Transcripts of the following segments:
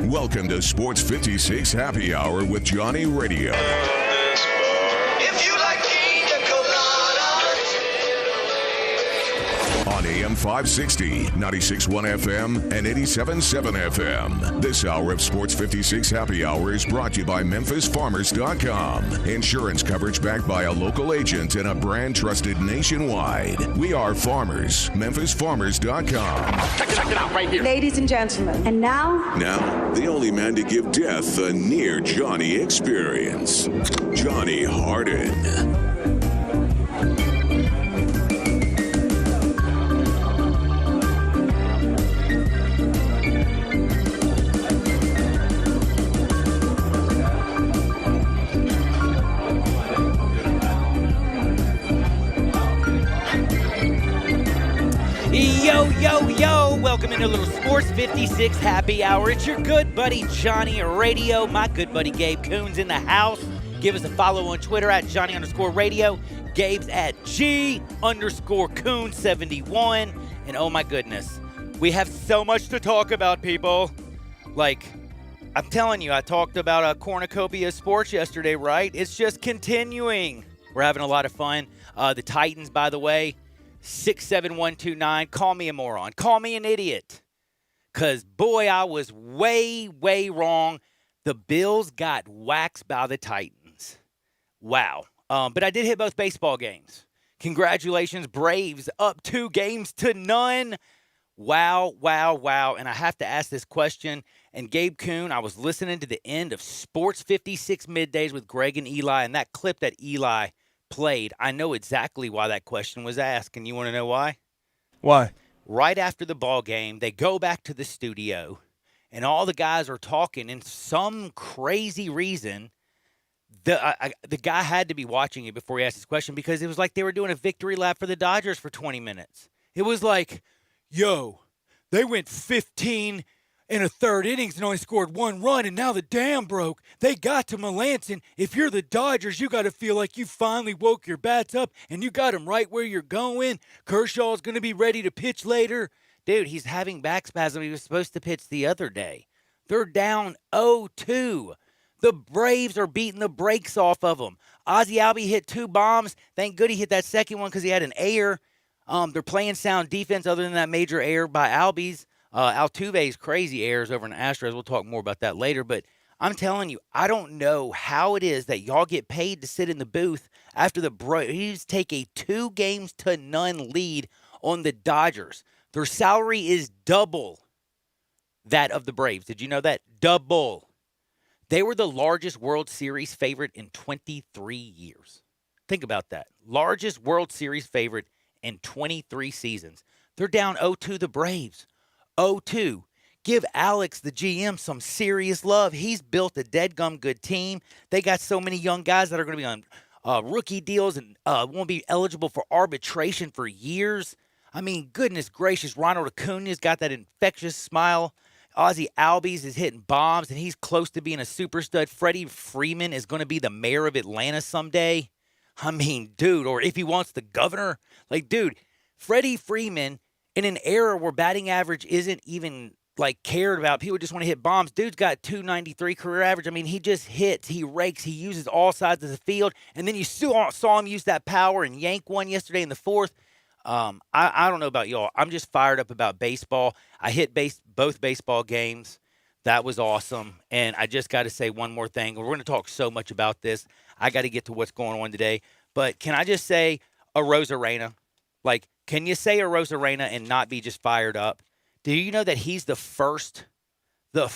Welcome to Sports 56 Happy Hour with Johnny Radio. If you like pina coladas. On AM 560, 96.1 FM, and 87.7 FM. This hour of Sports 56 Happy Hour is brought to you by MemphisFarmers.com. Insurance coverage backed by a local agent and a brand trusted nationwide. We are farmers. MemphisFarmers.com. Check it out right here. Ladies and gentlemen, and now, The only man to give death a near Johnny experience. Johnny Harden. Yo, welcome into a little Sports 56 Happy Hour. It's your good buddy Johnny Radio. My good buddy Gabe Coons in the house. Give us a follow on Twitter at Johnny_radio. Gabe's at G_Coons71. And oh my goodness, we have so much to talk about, people. Like, I'm telling you, I talked about a cornucopia of sports yesterday, right? It's just continuing. We're having a lot of fun. The Titans, by the way, 67129. Call me a moron. Call me an idiot. Because, boy, I was way wrong. The Bills got waxed by the Titans. Wow. But I did hit both baseball games. Congratulations, Braves, up 2-0. Wow. And I have to ask this question. And Gabe Kuhn, I was listening to the end of Sports 56 Middays with Greg and Eli, and that clip that Eli played, I know exactly why that question was asked. And you want to know why? Why? Right after the ball game, they go back to the studio, and all the guys are talking. And some crazy reason, the guy had to be watching it before he asked his question, because it was like they were doing a victory lap for the Dodgers for 20 minutes. It was like, yo, they went 15 in a third innings and only scored one run, and now the dam broke. They got to Melanson. If you're the Dodgers, you got to feel like you finally woke your bats up and you got them right where you're going. Kershaw's going to be ready to pitch later. Dude, he's having back spasm. He was supposed to pitch the other day. They're down 0-2. The Braves are beating the brakes off of them. Ozzie Albies hit 2 bombs. Thank good he hit that second one because he had an error. They're playing sound defense other than that major error by Albies. Altuve's crazy errors over in Astros. We'll talk more about that later. But I'm telling you, I don't know how it is that y'all get paid to sit in the booth after the Braves take a 2-0 lead on the Dodgers. Their salary is double that of the Braves. Did you know that? Double. They were the largest World Series favorite in 23 years. Think about that. Largest World Series favorite in 23 seasons. They're down 0-2 the Braves. 0-2. Give Alex, the GM, some serious love. He's built a deadgum good team. They got so many young guys that are going to be on rookie deals and won't be eligible for arbitration for years. I mean, goodness gracious, Ronald Acuna's got that infectious smile. Ozzie Albies is hitting bombs, and he's close to being a super stud. Freddie Freeman is going to be the mayor of Atlanta someday. I mean, dude, or if he wants the governor. Like, dude, Freddie Freeman, in an era where batting average isn't even, like, cared about, people just want to hit bombs. Dude's got 293 career average. I mean, he just hits, he rakes, he uses all sides of the field. And then you saw him use that power and yank one yesterday in the fourth. I don't know about y'all. I'm just fired up about baseball. I hit both baseball games. That was awesome. And I just got to say one more thing. We're going to talk so much about this. I got to get to what's going on today. But can I just say Arozarena? Like, can you say Arozarena and not be just fired up? Do you know that he's the first to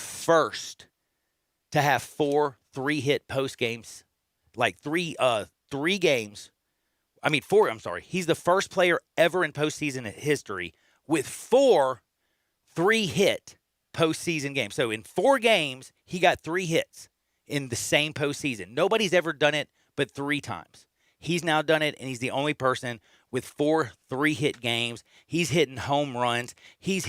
have 4 3-hit post games? Like three games. I mean, 4, I'm sorry. He's the first player ever in postseason history with 4 3-hit postseason games. So in 4 games, he got 3 hits in the same postseason. Nobody's ever done it but 3 times. He's now done it, and he's the only person with 4 3-hit games. He's hitting home runs. He's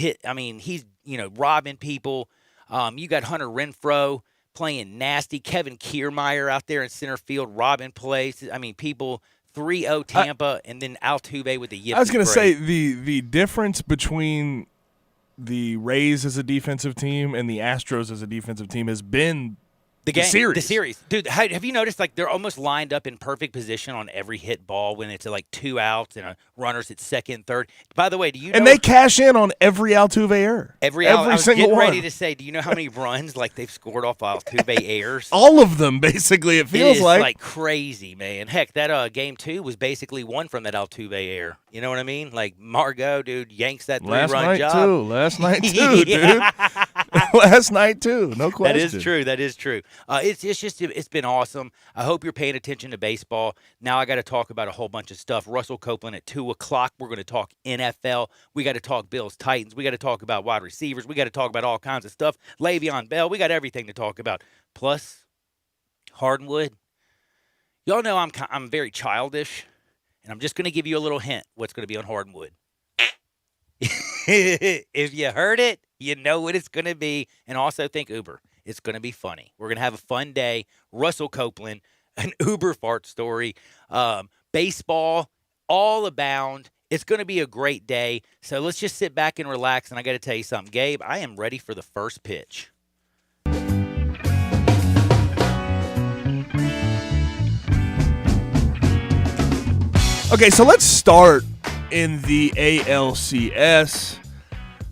robbing people. You got Hunter Renfroe playing nasty. Kevin Kiermaier out there in center field robbing plays. I mean, people 3-0 Tampa, and then Altuve with the yip. I was going to say the difference between the Rays as a defensive team and the Astros as a defensive team has been The series. Dude, have you noticed, like, they're almost lined up in perfect position on every hit ball when it's like 2 outs and a runner's at second, third? By the way, do you know? And they cash in on every Altuve error. Every out, I was single getting one. ready to say, do you know how many runs, like, they've scored off Altuve errors? All of them, basically, it feels It is like. crazy, man. Heck, that game 2 was basically won from that Altuve error. You know what I mean? Like, Margot, dude, yanks that 3-run job. Last night, too, dude. Last night, too. No question. That is true. It's been awesome. I hope you're paying attention to baseball. Now I got to talk about a whole bunch of stuff. Russell Copeland at 2:00. We're going to talk NFL. We got to talk Bills, Titans. We got to talk about wide receivers. We got to talk about all kinds of stuff. Le'Veon Bell. We got everything to talk about. Plus, Hardwood. Y'all know I'm very childish, and I'm just going to give you a little hint what's going to be on Hardwood. If you heard it, you know what it's going to be. And also think Uber. It's going to be funny. We're going to have a fun day. Russell Copeland, an Uber fart story, baseball, all abound. It's going to be a great day. So let's just sit back and relax. And I got to tell you something, Gabe, I am ready for the first pitch. Okay, so let's start in the ALCS.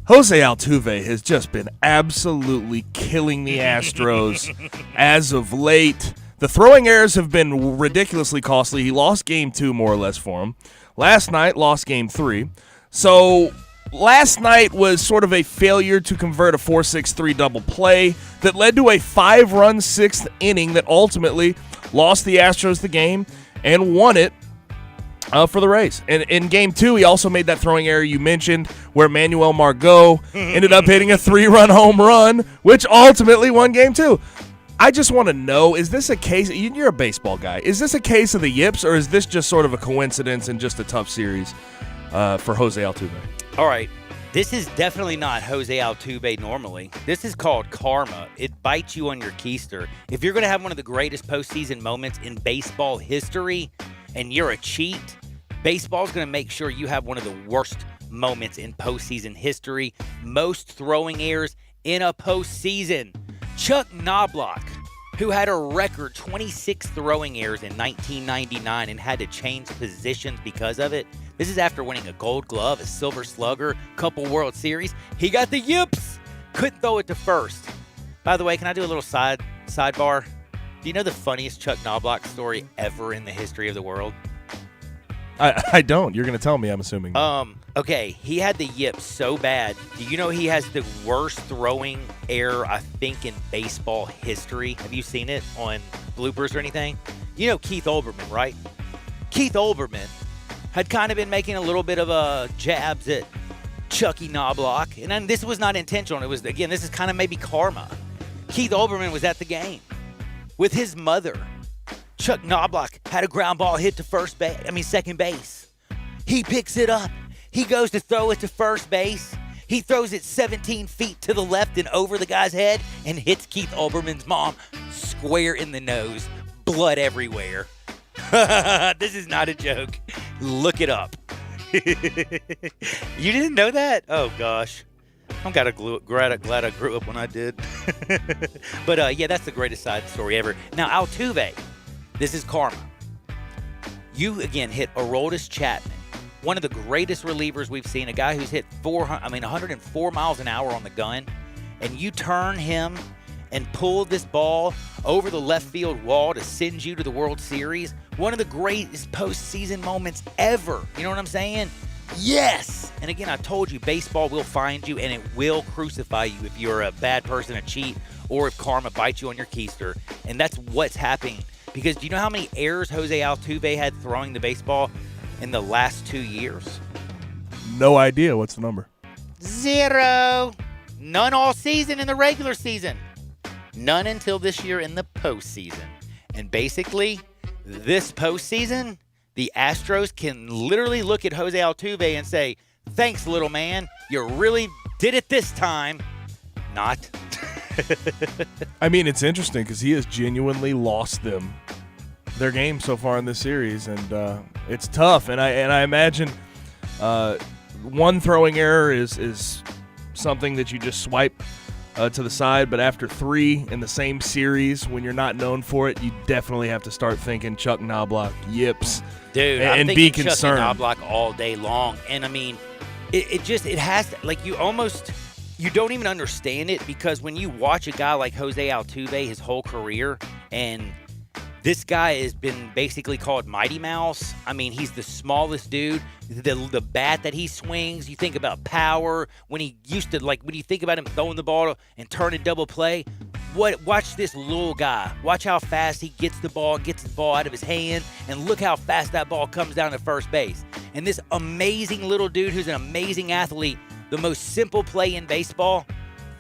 Jose Altuve has just been absolutely killing the Astros as of late. The throwing errors have been ridiculously costly. He lost game 2 more or less for him. Last night, lost game 3. So last night was sort of a failure to convert a 4-6-3 double play that led to a 5-run 6th inning that ultimately lost the Astros the game and won it for the Rays. And in game 2, he also made that throwing error you mentioned where Manuel Margot ended up hitting a 3-run home run, which ultimately won game 2. I just want to know, is this a case, you're a baseball guy, is this a case of the yips, or is this just sort of a coincidence and just a tough series for Jose Altuve? All right. This is definitely not Jose Altuve normally. This is called karma. It bites you on your keister. If you're going to have one of the greatest postseason moments in baseball history and you're a cheat, baseball's going to make sure you have one of the worst moments in postseason history. Most throwing errors in a postseason. Chuck Knobloch, who had a record 26 throwing errors in 1999 and had to change positions because of it. This is after winning a Gold Glove, a Silver Slugger, couple World Series. He got the yips. Couldn't throw it to first. By the way, can I do a little sidebar? Do you know the funniest Chuck Knobloch story ever in the history of the world? I don't. You're going to tell me, I'm assuming. Okay, he had the yips so bad. Do you know he has the worst throwing error, I think, in baseball history? Have you seen it on bloopers or anything? You know Keith Olbermann, right? Keith Olbermann had kind of been making a little bit of jabs at Chucky Knobloch. And then this was not intentional. It was, again, this is kind of maybe karma. Keith Olbermann was at the game with his mother. Chuck Knobloch had a ground ball hit to second base. He picks it up. He goes to throw it to first base. He throws it 17 feet to the left and over the guy's head and hits Keith Olbermann's mom square in the nose. Blood everywhere. This is not a joke. Look it up. You didn't know that? Oh, gosh. I'm glad I grew up when I did. But, yeah, that's the greatest side story ever. Now, Altuve. This is karma. You, again, hit Aroldis Chapman, one of the greatest relievers we've seen, a guy who's hit 104 miles an hour on the gun, and you turn him and pull this ball over the left field wall to send you to the World Series. One of the greatest postseason moments ever. You know what I'm saying? Yes! And again, I told you, baseball will find you, and it will crucify you if you're a bad person, a cheat, or if karma bites you on your keister. And that's what's happening. Because do you know how many errors Jose Altuve had throwing the baseball in the last 2 years? No idea. What's the number? 0. None all season in the regular season. None until this year in the postseason. And basically, this postseason, the Astros can literally look at Jose Altuve and say, thanks, little man. You really did it this time. Not. I mean, it's interesting because he has genuinely lost them their game so far in this series, and it's tough. And I imagine one throwing error is something that you just swipe to the side, but after 3 in the same series, when you're not known for it, you definitely have to start thinking Chuck Knobloch, yips, Dude, and I'm be thinking concerned. Chuck Knobloch all day long. And, I mean, it has to, like, you don't even understand it, because when you watch a guy like Jose Altuve his whole career, and this guy has been basically called Mighty Mouse. I mean, he's the smallest dude. The bat that he swings, you think about power. When he used to, like, when you think about him throwing the ball and turning double play, watch this little guy. Watch how fast he gets the ball out of his hand, and look how fast that ball comes down to first base. And this amazing little dude who's an amazing athlete, the most simple play in baseball,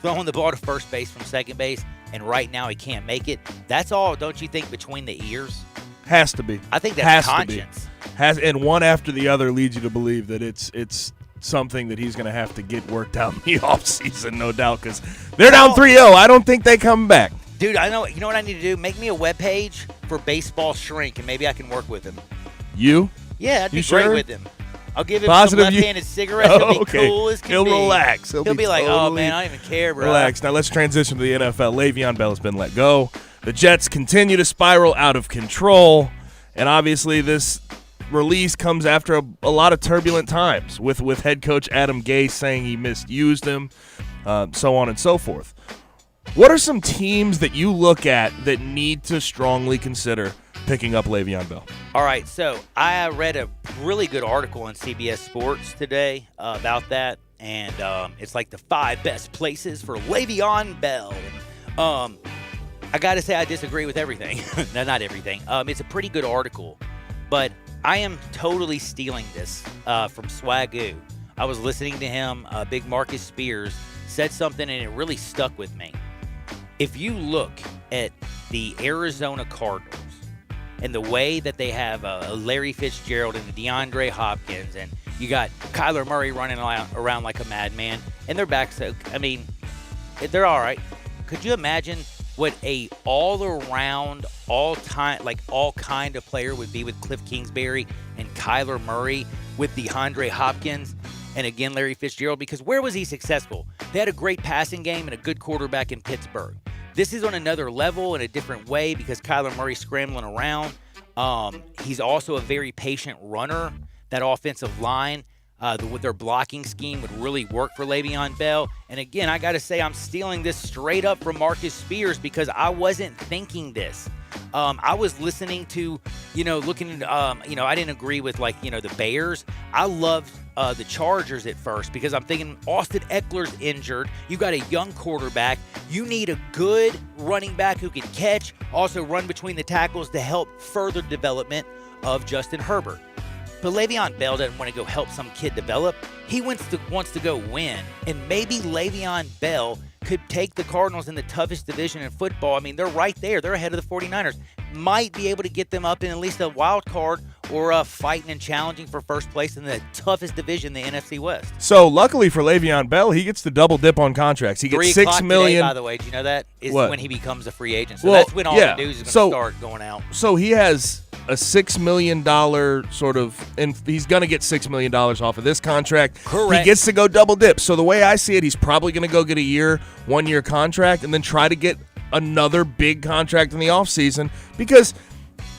throwing the ball to first base from second base, and right now he can't make it. That's all, don't you think, between the ears? Has to be. I think that's conscience. And one after the other leads you to believe that it's something that he's going to have to get worked out in the offseason, no doubt, because they're down 3-0. I don't think they come back. Dude, I know. You know what I need to do? Make me a webpage for Baseball Shrink, and maybe I can work with him. You? Yeah, I'd be You great sure? with him. I'll give him Positive some you- left-handed cigarettes. He'll be okay. cool as can He'll be. relax. He'll He'll be like, totally oh, man, I don't even care, bro. Relax. Now let's transition to the NFL. Le'Veon Bell has been let go. The Jets continue to spiral out of control, and obviously this release comes after a lot of turbulent times with head coach Adam Gase saying he misused him, so on and so forth. What are some teams that you look at that need to strongly consider picking up Le'Veon Bell? All right, so I read a really good article on CBS Sports today about that, and it's like the 5 best places for Le'Veon Bell. I got to say I disagree with everything. No, not everything. It's a pretty good article, but I am totally stealing this from Swagoo. I was listening to him. Big Marcus Spears said something, and it really stuck with me. If you look at the Arizona Cardinals and the way that they have Larry Fitzgerald and DeAndre Hopkins, and you got Kyler Murray running around like a madman, and their backs, I mean, they're all right. Could you imagine what a all-around, all-time, like all-kind of player would be with Cliff Kingsbury and Kyler Murray with DeAndre Hopkins and, again, Larry Fitzgerald? Because where was he successful? They had a great passing game and a good quarterback in Pittsburgh. This is on another level in a different way because Kyler Murray's scrambling around. He's also a very patient runner. That offensive line, with their blocking scheme, would really work for Le'Veon Bell. And again, I got to say, I'm stealing this straight up from Marcus Spears because I wasn't thinking this. I was listening to, looking, I didn't agree with, the Bears. I loved the Chargers at first because I'm thinking Austin Eckler's injured. You got a young quarterback. You need a good running back who can catch, also run between the tackles to help further development of Justin Herbert. But Le'Veon Bell doesn't want to go help some kid develop. He wants to go win. And maybe Le'Veon Bell could take the Cardinals in the toughest division in football. I mean, they're right there. They're ahead of the 49ers. Might be able to get them up in at least a wild card or fighting and challenging for first place in the toughest division, the NFC West. So luckily for Le'Veon Bell, he gets the double dip on contracts. He gets $6 million. Today, by the way, do you know that? Is What? when he becomes a free agent. So Well, that's when all yeah. the news is going to So- start going out. So he has a $6 million sort of, and he's going to get $6 million off of this contract. Correct. He gets to go double dip. So the way I see it, he's probably going to go get a 1-year contract and then try to get another big contract in the offseason because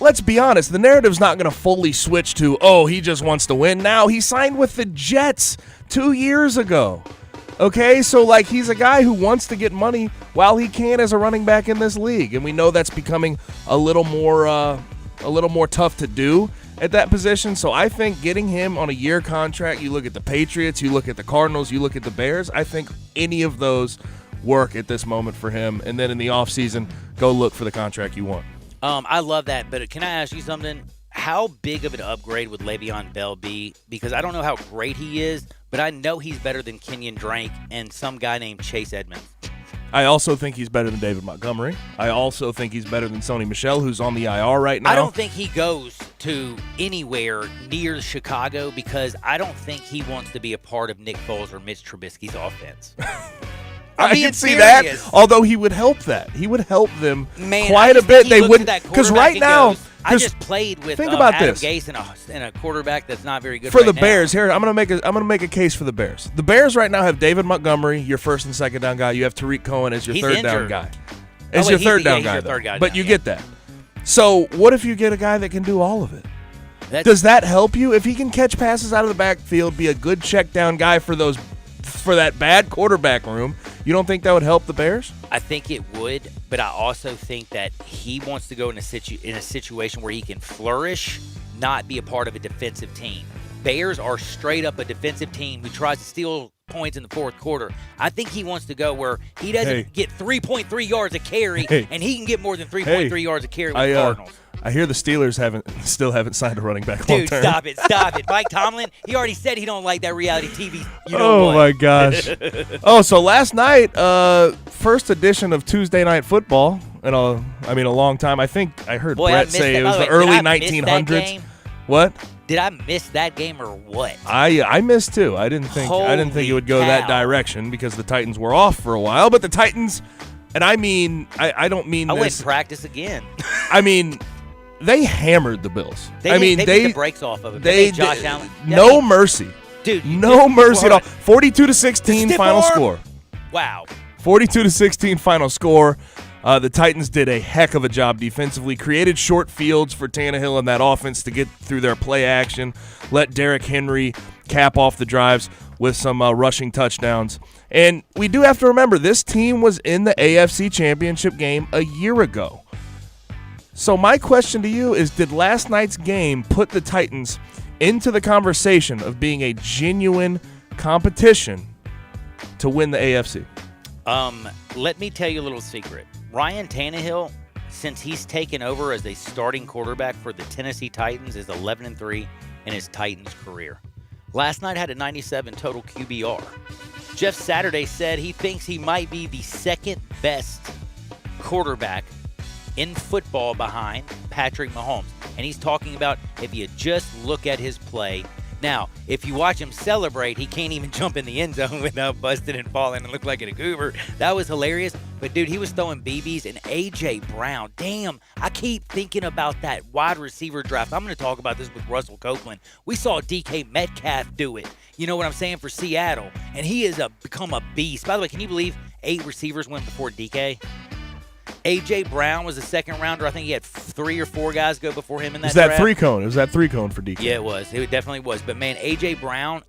let's be honest, the narrative's not going to fully switch to, oh, he just wants to win now. He signed with the Jets 2 years ago. Okay, so he's a guy who wants to get money while he can as a running back in this league, and we know that's becoming a little more tough to do at that position. So I think getting him on a year contract, you look at the Patriots, you look at the Cardinals, you look at the Bears, I think any of those work at this moment for him. And then in the offseason, go look for the contract you want. I love that, but can I ask you something? How big of an upgrade would Le'Veon Bell be? Because I don't know how great he is, but I know he's better than Kenyon Drake and some guy named Chase Edmonds. I also think he's better than David Montgomery. I also think he's better than Sony Michel, who's on the IR right now. I don't think he goes to anywhere near Chicago because I don't think he wants to be a part of Nick Foles or Mitch Trubisky's offense. I being can see serious. that. Although he would help that. He would help them Man, I quite a just bit. think he They looks wouldn't, at that because quarterback right and now, goes, I 'Cause just played with think about Adam this. Gase and a quarterback that's not very good For right the now. Bears, here I'm gonna make a case for the Bears. The Bears right now have David Montgomery, your first and second down guy. You have Tariq Cohen as your He's third down injured. guy. Oh, As wait, your he's third the- down he's guy, your though. third guy But now, you yeah. get that. So what if you get a guy that can do all of it? That's- Does that help you? If he can catch passes out of the backfield, be a good check down guy for that bad quarterback room, you don't think that would help the Bears? I think it would, but I also think that he wants to go in a situation where he can flourish, not be a part of a defensive team. Bears are straight up a defensive team who tries to steal points in the fourth quarter. I think he wants to go where he doesn't get 3.3 yards a carry, and he can get more than 3.3 yards a carry with the Cardinals. I hear the Steelers still haven't signed a running back Dude, long term. stop it. Mike Tomlin, he already said he don't like that reality TV. You know Oh what? my gosh! So last night, first edition of Tuesday Night Football, in a long time. I think I heard Boy, I Brett missed say that. it By was the the way, early did I miss that 1900s. game? What? Did I miss that game or what? I missed too. I didn't think it would go Holy that cow. direction because the Titans were off for a while. But the Titans, and I mean, I don't mean I went this. practice again. I mean, they hammered the Bills. They beat the brakes off of it. They made Josh Allen. No mercy. Dude, No mercy at all. 42-16 Stiff final arm. score. Wow. 42-16 final score. The Titans did a heck of a job defensively, created short fields for Tannehill and that offense to get through their play action, let Derrick Henry cap off the drives with some rushing touchdowns. And we do have to remember, this team was in the AFC Championship game a year ago. So my question to you is, did last night's game put the Titans into the conversation of being a genuine competition to win the AFC? Let me tell you a little secret. Ryan Tannehill, since he's taken over as a starting quarterback for the Tennessee Titans, is 11-3 in his Titans career. Last night had a 97 total QBR. Jeff Saturday said he thinks he might be the second best quarterback in football behind Patrick Mahomes. And he's talking about if you just look at his play. Now, if you watch him celebrate, he can't even jump in the end zone without busting and falling and look like a goober. That was hilarious. But, dude, he was throwing BBs. And A.J. Brown, damn, I keep thinking about that wide receiver draft. I'm going to talk about this with Russell Copeland. We saw DK Metcalf do it. You know what I'm saying, for Seattle. And he has become a beast. By the way, can you believe 8 receivers went before DK? A.J. Brown was a second rounder. I think he had 3 or 4 guys go before him in that draft. It was that 3-cone for DK. Yeah, it was. It definitely was. But, man, A.J. Brown,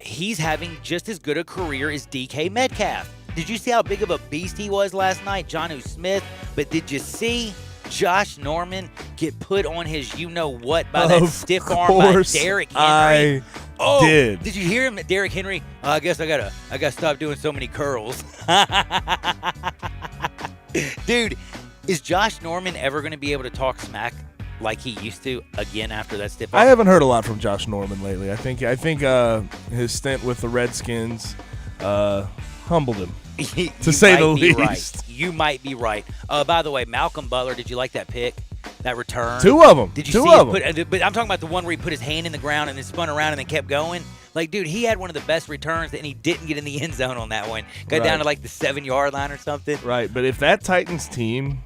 he's having just as good a career as DK Metcalf. Did you see how big of a beast he was last night? Jonnu Smith. But did you see Josh Norman get put on his you-know-what by that stiff arm by Derrick Henry? Did you hear him, Derrick Henry? I guess I gotta stop doing so many curls. Dude, is Josh Norman ever going to be able to talk smack like he used to again after that stiff arm? I haven't heard a lot from Josh Norman lately. I think his stint with the Redskins humbled him, to say the least. Right. You might be right. By the way, Malcolm Butler, did you like that pick? That return? 2 of them. Did you 2 see of it? them. But I'm talking about the one where he put his hand in the ground and then spun around and then kept going. Like, dude, he had one of the best returns, and he didn't get in the end zone on that one. Got down to like the 7-yard line or something. Right, but if that Titans team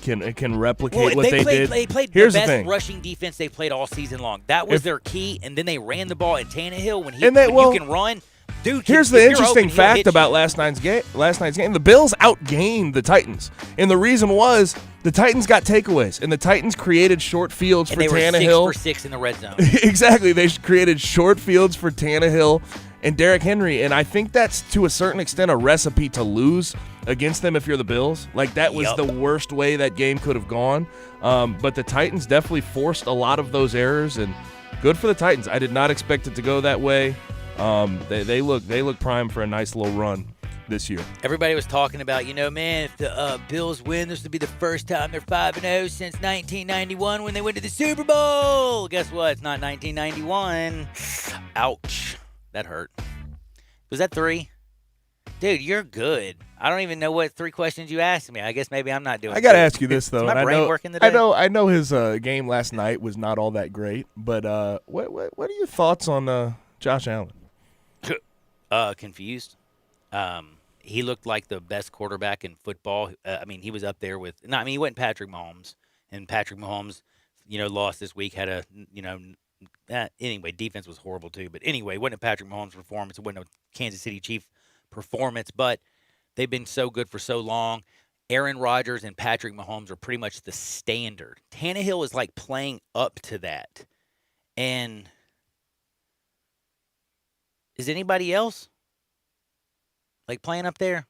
can replicate what they did, played here's the the best thing. rushing defense they played all season long. That was their key, and then they ran the ball. And Tannehill, when you can run, dude. Here's the interesting fact about last night's game. The Bills outgained the Titans, and the reason was the Titans got takeaways, and the Titans created short fields and for they Tannehill. were 6 for 6 in the red zone. Exactly, they created short fields for Tannehill and Derrick Henry, and I think that's to a certain extent a recipe to lose against them if you're the Bills. Like, that was the worst way that game could have gone. But the Titans definitely forced a lot of those errors, and good for the Titans. I did not expect it to go that way. They look prime for a nice little run this year. Everybody was talking about, man, if the Bills win, this would be the first time they're 5-0 since 1991 when they went to the Super Bowl. Guess what? It's not 1991. Ouch. That hurt. Was that 3? Dude, you're good. I don't even know what 3 questions you asked me. I guess maybe I'm not doing I got to good. ask you this, though. Is my and brain working today? I know his game last night was not all that great, but what are your thoughts on Josh Allen? Confused. He looked like the best quarterback in football. He was up there with – he wasn't Patrick Mahomes. And Patrick Mahomes, lost this week, had a, anyway, defense was horrible too. But anyway, it wasn't a Patrick Mahomes performance. It wasn't a Kansas City Chief performance, but they've been so good for so long. Aaron Rodgers and Patrick Mahomes are pretty much the standard. Tannehill is like playing up to that. And is anybody else like playing up there?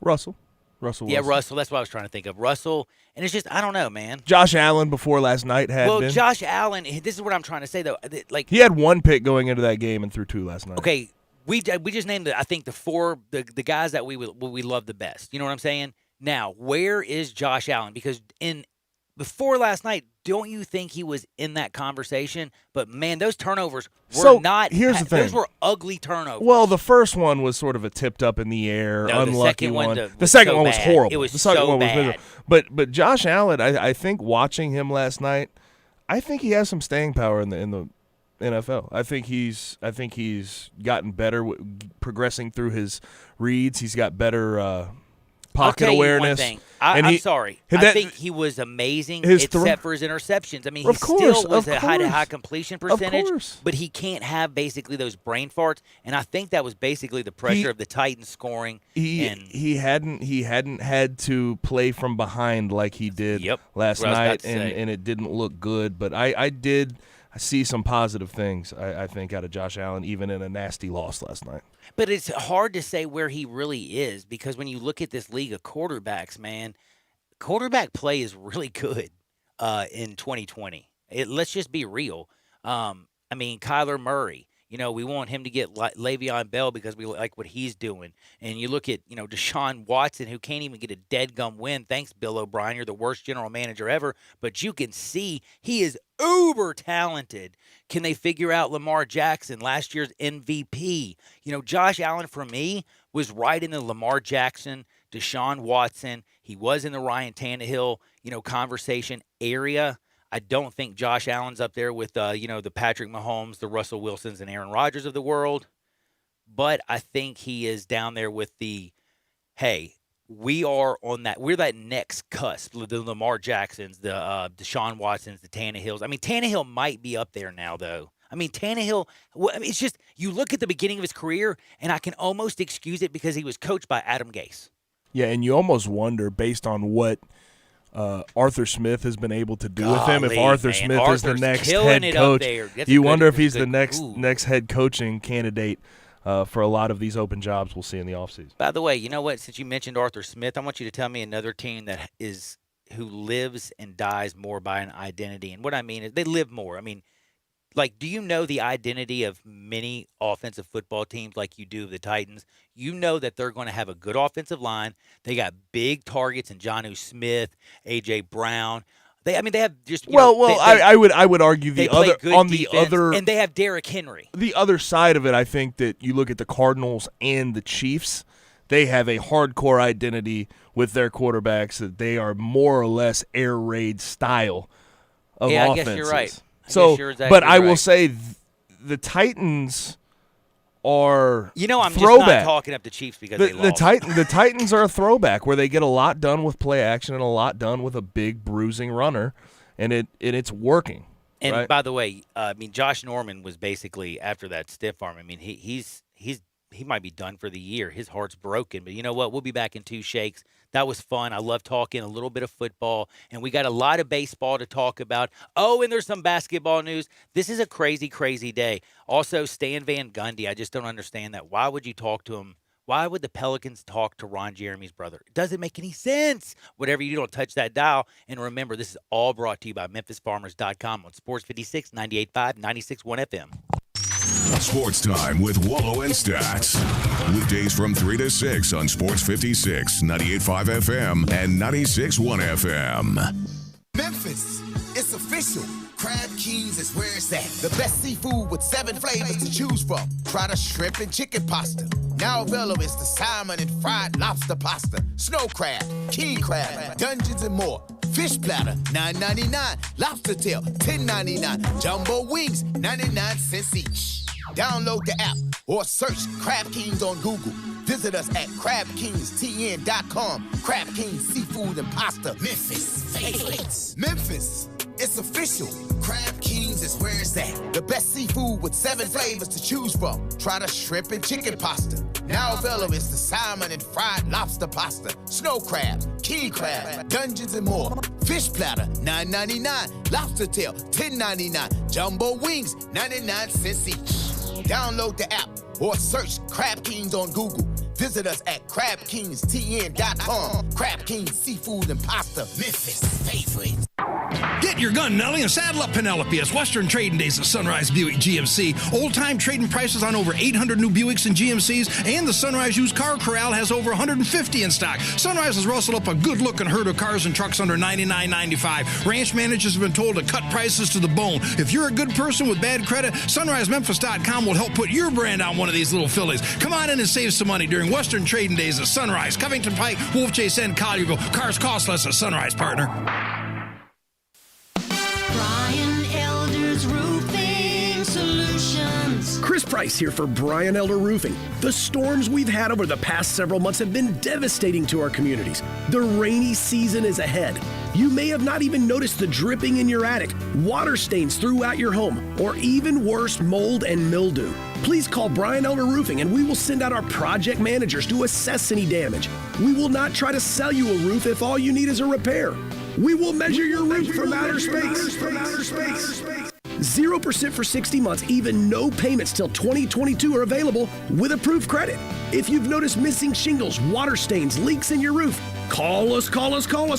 Russell Wilson. Yeah, Russell. That's what I was trying to think of. Russell. And it's just, I don't know, man. Josh Allen before last night had been. Josh Allen, this is what I'm trying to say, though. Like, he had 1 pick going into that game and threw 2 last night. Okay, we just named, I think, the 4, the guys that we love the best. You know what I'm saying? Now, where is Josh Allen? Because before last night, don't you think he was in that conversation? But, man, those turnovers were not. Here's the thing. Those were ugly turnovers. Well, the first one was sort of a tipped up in the air, unlucky one. The second one was horrible. It was the second so one was bad. miserable. But Josh Allen, I think watching him last night, I think he has some staying power in the NFL. I think he's gotten better progressing through his reads. He's got better pocket awareness. One thing. I'm sorry. I think he was amazing except for his interceptions. I mean, he still was a high completion percentage, but he can't have basically those brain farts. And I think that was basically the pressure of the Titans scoring. He hadn't had to play from behind like he did last night, and it didn't look good. But I did see some positive things, I think, out of Josh Allen, even in a nasty loss last night. But it's hard to say where he really is because when you look at this league of quarterbacks, man, quarterback play is really good in 2020. Let's just be real. I mean, Kyler Murray, we want him to get Le'Veon Bell because we like what he's doing. And you look at, Deshaun Watson, who can't even get a dead gum win. Thanks, Bill O'Brien. You're the worst general manager ever. But you can see he is uber talented. Can they figure out Lamar Jackson, last year's MVP? Josh Allen, for me, was right in the Lamar Jackson, Deshaun Watson. He was in the Ryan Tannehill, conversation area. I don't think Josh Allen's up there with, the Patrick Mahomes, the Russell Wilsons, and Aaron Rodgers of the world. But I think he is down there with we are on that. We're that next cusp. The Lamar Jacksons, the Deshaun Watsons, the Tannehills. I mean, Tannehill might be up there now, though. I mean, Tannehill, it's just, you look at the beginning of his career, and I can almost excuse it because he was coached by Adam Gase. Yeah, and you almost wonder, based on what Arthur Smith has been able to do with him, if Arthur Smith is the next head coach, you wonder if he's the next head coaching candidate for a lot of these open jobs we'll see in the offseason. By the way, you know what? Since you mentioned Arthur Smith, I want you to tell me another team who lives and dies more by an identity. And what I mean is they live more. I mean, do you know the identity of many offensive football teams like you do the Titans? You know that they're going to have a good offensive line. They got big targets in Jonnu Smith, A.J. Brown. They have just I would argue the other on defense, the other, and they have Derrick Henry. The other side of it, I think that you look at the Cardinals and the Chiefs. They have a hardcore identity with their quarterbacks that they are more or less air raid style of offenses. I guess you're right. But I will say the Titans are I'm throwback. Just not talking up the Chiefs because they lost. The Titans are a throwback where they get a lot done with play action and a lot done with a big bruising runner, and it's working. And right? By the way, Josh Norman was basically after that stiff arm. I mean, he might be done for the year. His heart's broken. But you know what? We'll be back in 2 shakes. That was fun. I love talking a little bit of football. And we got a lot of baseball to talk about. Oh, and there's some basketball news. This is a crazy, crazy day. Also, Stan Van Gundy. I just don't understand that. Why would you talk to him? Why would the Pelicans talk to Ron Jeremy's brother? It doesn't make any sense. Whatever you don't touch that dial. And remember, this is all brought to you by MemphisFarmers.com on Sports 56, 98.5, 96.1 FM. Sports Time with Wallow and Stats. Weekdays from 3 to 6 on Sports 56, 98.5 FM, and 96.1 FM. Memphis, it's official. Crab Kings is where it's at. The best seafood with 7 flavors to choose from. Try the shrimp and chicken pasta. Now available is the salmon and fried lobster pasta. Snow crab, king crab, dungeons and more. Fish platter, $9.99. Lobster tail, $10.99. Jumbo wings, 99 cents each. Download the app or search Crab Kings on Google. Visit us at CrabKingsTN.com. Crab Kings Seafood and Pasta, Memphis favorites. Memphis, it's official. Crab Kings is where it's at. The best seafood with 7 flavors to choose from. Try the shrimp and chicken pasta. Now available is the salmon and fried lobster pasta, snow crab, king crab, dungeons and more. Fish platter, $9.99. Lobster tail, $10.99. Jumbo wings, 99 cents each. Download the app or search Crab Kings on Google. Visit us at CrabKingsTN.com. Crab Kings Seafood and Pasta, Memphis favorites. Get your gun, Nelly, and saddle up Penelope. It's Western Trading Days at Sunrise Buick GMC. Old-time trading prices on over 800 new Buicks and GMCs, and the Sunrise Used Car Corral has over 150 in stock. Sunrise has rustled up a good-looking herd of cars and trucks under $99.95. Ranch managers have been told to cut prices to the bone. If you're a good person with bad credit, SunriseMemphis.com will help put your brand on one of these little fillies. Come on in and save some money during Western Trading Days at Sunrise. Covington Pike, Wolf Chase, and Collierville. Cars cost less at Sunrise, partner. Brian Elder's Roofing Solutions. Chris Price here for Brian Elder Roofing. The storms we've had over the past several months have been devastating to our communities. The rainy season is ahead. You may have not even noticed the dripping in your attic, water stains throughout your home, or even worse, mold and mildew. Please call Brian Elder Roofing and we will send out our project managers to assess any damage. We will not try to sell you a roof if all you need is a repair. We will measure your roof from outer space. 0% for 60 months, even no payments till 2022 are available with approved credit. If you've noticed missing shingles, water stains, leaks in your roof, call us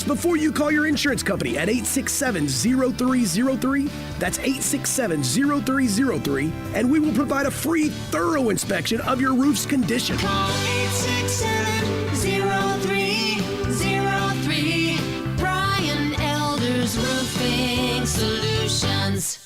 before you call your insurance company at 867-0303. That's 867-0303, and we will provide a free, thorough inspection of your roof's condition. Call 867-0303. Brian Elder's Roofing Solutions.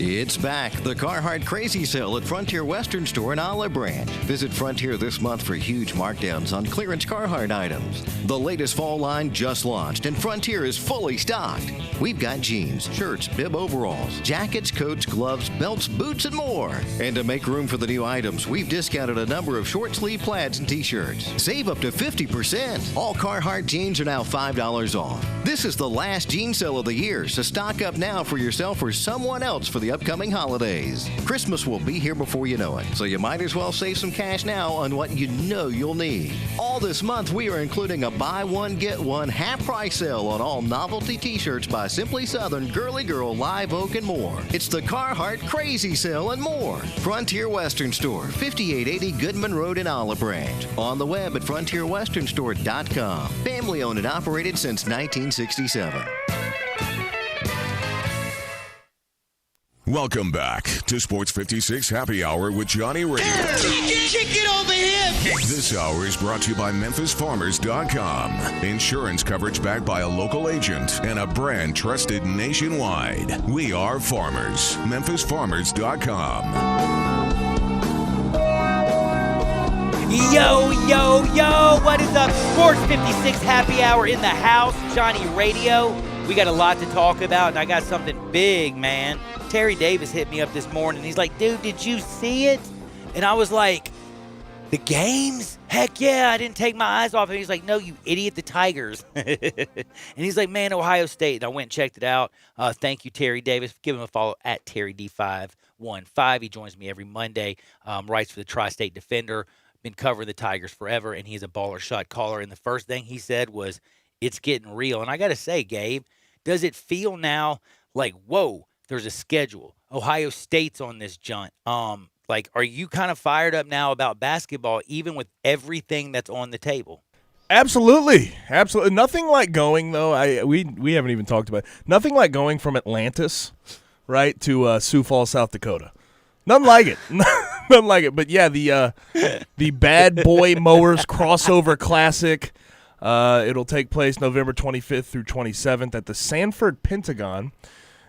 It's back, the Carhartt Crazy Sale at Frontier Western Store in Olive Branch. Visit Frontier this month for huge markdowns on clearance Carhartt items. The latest fall line just launched, and Frontier is fully stocked. We've got jeans, shirts, bib overalls, jackets, coats, gloves, belts, boots, and more. And to make room for the new items, we've discounted a number of short sleeve plaids and t-shirts. Save up to 50%. All Carhartt jeans are now $5 off. This is the last jean sale of the year, so stock up now for yourself or someone else for the upcoming holidays. Christmas will be here before you know it, so you might as well save some cash now on what you know you'll need. All this month, we are including a buy one, get one half price sale on all novelty t-shirts by Simply Southern, Girly Girl, Live Oak, and more. It's the Carhartt Crazy Sale and more. Frontier Western Store, 5880 Goodman Road in Olive Branch. On the web at frontierwesternstore.com. Family owned and operated since 1967. Welcome back to Sports 56 Happy Hour with Johnny Radio. Kick it over here. This hour is brought to you by MemphisFarmers.com. Insurance coverage backed by a local agent and a brand trusted nationwide. We are farmers. MemphisFarmers.com. Yo, yo, yo, what is up? Sports 56 Happy Hour in the house, Johnny Radio. We got a lot to talk about, and I got something big, man. Terry Davis hit me up this morning. He's like, dude, did you see it? And I was like, the games? Heck yeah, I didn't take my eyes off it. He's like, no, you idiot, the Tigers. And he's like, man, Ohio State. And I went and checked it out. Thank you, Terry Davis. Give him a follow at TerryD515. He joins me every Monday, writes for the Tri-State Defender. Been covering the Tigers forever, and he's a baller shot caller. And the first thing he said was, it's getting real. And I got to say, Gabe, does it feel now like, whoa, there's a schedule? Ohio State's on this jaunt. Like, are you kind of fired up now about basketball, even with everything that's on the table? Absolutely. Nothing like going, though. We haven't even talked about it. Nothing like going from Atlantis, right, to Sioux Falls, South Dakota. Nothing like it. Nothing like it. But, yeah, the Bad Boy Mowers Crossover Classic. It'll take place November 25th through 27th at the Sanford Pentagon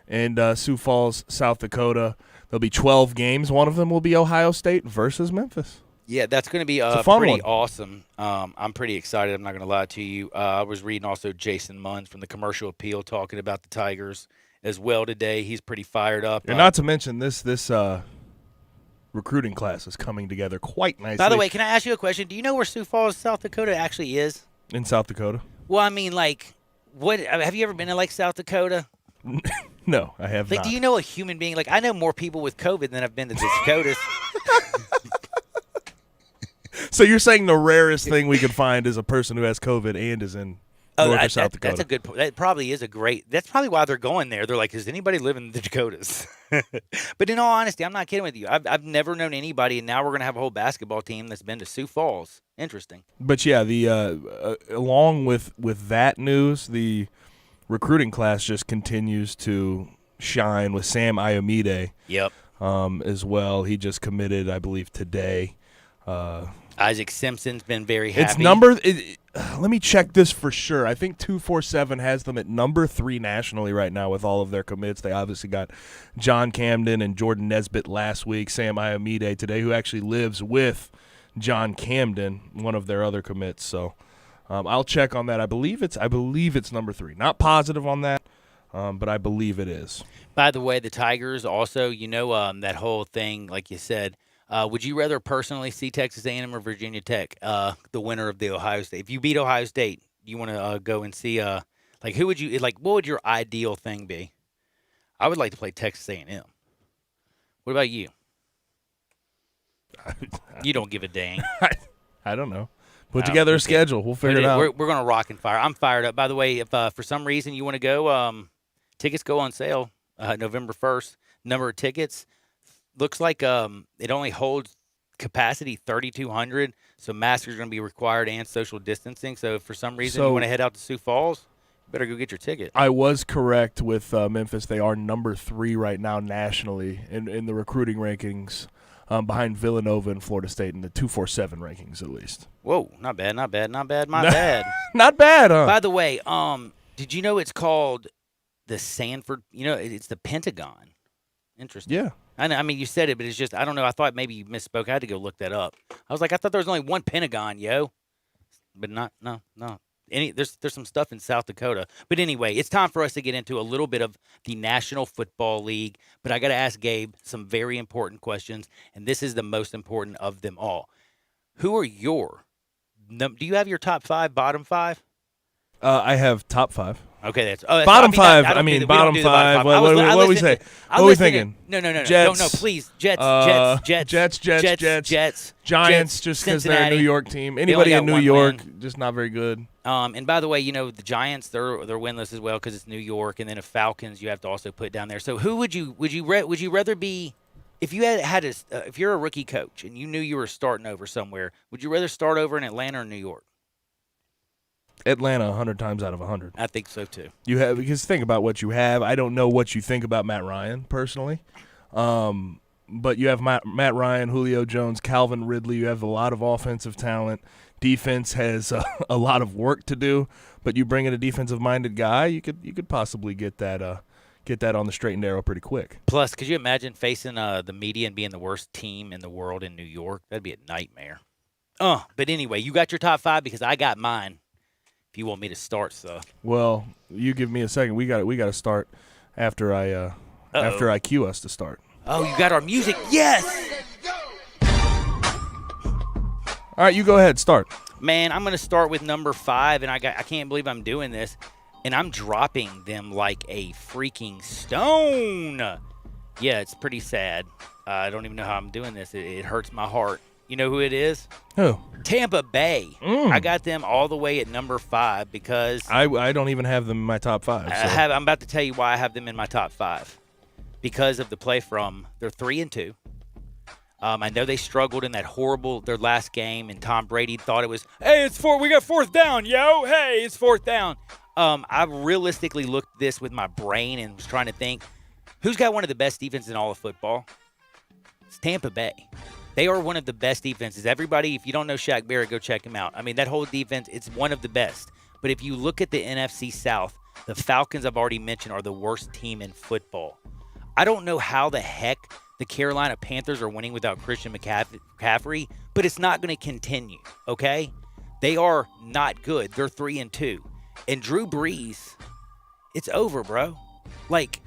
in Sioux Falls, South Dakota. There'll be 12 games. One of them will be Ohio State versus Memphis. Yeah, that's going to be pretty awesome. I'm pretty excited. I'm not going to lie to you. I was reading also Jason Munz from the Commercial Appeal talking about the Tigers as well today. He's pretty fired up. And not to mention this recruiting class is coming together quite nicely. By the way, can I ask you a question? Do you know where Sioux Falls, South Dakota actually is? In South Dakota? Well, I mean, like, what? Have you ever been to, like, South Dakota? No, I have like, not. do you know a human being? Like, I know more people with COVID than I've been to the Dakotas. So you're saying the rarest thing we could find is a person who has COVID and is in North or South Dakota? That's a good point. That probably is a great – that's probably why they're going there. They're like, does anybody live in the Dakotas? But in all honesty, I'm not kidding with you. I've never known anybody, and now we're going to have a whole basketball team that's been to Sioux Falls. Interesting. But, yeah, the along with that news, the recruiting class just continues to shine with Sam Iomide. Yep. As well. He just committed, I believe, today. Isaac Simpson's been very happy. It's number let me check this for sure. I think 247 has them at number 3 nationally right now with all of their commits. They obviously got John Camden and Jordan Nesbitt last week, Sam Iomide today, who actually lives with John Camden, one of their other commits. So I'll check on that. I believe it's number 3. Not positive on that, but I believe it is. By the way, the Tigers also, that whole thing, like you said, would you rather personally see Texas A&M or Virginia Tech, the winner of the Ohio State? If you beat Ohio State, you want to go and see, who would you, what would your ideal thing be? I would like to play Texas A&M. What about you? You don't give a dang. I don't know. Put together a schedule. We'll figure it out. We're going to rock and fire. I'm fired up. By the way, if for some reason you want to go, tickets go on sale November 1st. Number of tickets. Looks like it only holds capacity 3,200, so masks are going to be required and social distancing. So if for some reason you want to head out to Sioux Falls, you better go get your ticket. I was correct with Memphis. They are number 3 right now nationally in the recruiting rankings, behind Villanova and Florida State in the 247 rankings at least. Whoa, not bad. My bad. Not bad, huh? By the way, did you know it's called the Sanford? It's the Pentagon. Interesting. Yeah. I mean, you said it, but it's just, I don't know. I thought maybe you misspoke. I had to go look that up. I was like, I thought there was only one Pentagon, yo. But no. There's some stuff in South Dakota. But anyway, it's time for us to get into a little bit of the National Football League. But I got to ask Gabe some very important questions, and this is the most important of them all. Who are do you have your top 5, bottom 5? I have top 5. Okay, that's bottom 5. Bottom 5. What do we say? What are we thinking? No. Jets. No, please. Jets. Giants, just because they're a New York team. Anybody in New York, just not very good. And by the way, the Giants, they're winless as well because it's New York, and then the Falcons you have to also put down there. So who would you rather be if you if you're a rookie coach and you knew you were starting over somewhere? Would you rather start over in Atlanta or New York? Atlanta 100 times out of 100. I think so too. Because think about what you have. I don't know what you think about Matt Ryan personally, but you have Matt Ryan, Julio Jones, Calvin Ridley. You have a lot of offensive talent. Defense has a lot of work to do, but you bring in a defensive-minded guy, you could possibly get that on the straight and narrow pretty quick. Plus, could you imagine facing the media and being the worst team in the world in New York? That'd be a nightmare. But anyway, you got your top 5 because I got mine. If you want me to start, so. Well, you give me a second. We got to start after I cue us to start. Oh, you got our music. Yes. All right, you go ahead. Start. Man, I'm going to start with number 5, and I can't believe I'm doing this, and I'm dropping them like a freaking stone. Yeah, it's pretty sad. I don't even know how I'm doing this. It hurts my heart. You know who it is? Who? Tampa Bay. I got them all the way at number 5 because I don't even have them in my top 5. So. I'm about to tell you why I have them in my top 5. Because of the play from they're 3-2. I know they struggled in their last game, and Tom Brady thought it was, hey, we got 4th down, yo. Hey, it's 4th down. I realistically looked at this with my brain and was trying to think, who's got one of the best defenses in all of football? It's Tampa Bay. They are one of the best defenses. Everybody, if you don't know Shaq Barrett, go check him out. I mean, that whole defense, it's one of the best. But if you look at the NFC South, the Falcons I've already mentioned are the worst team in football. I don't know how the heck the Carolina Panthers are winning without Christian McCaffrey, but it's not going to continue, okay? They are not good. They're 3-2. And Drew Brees, it's over, bro. Like,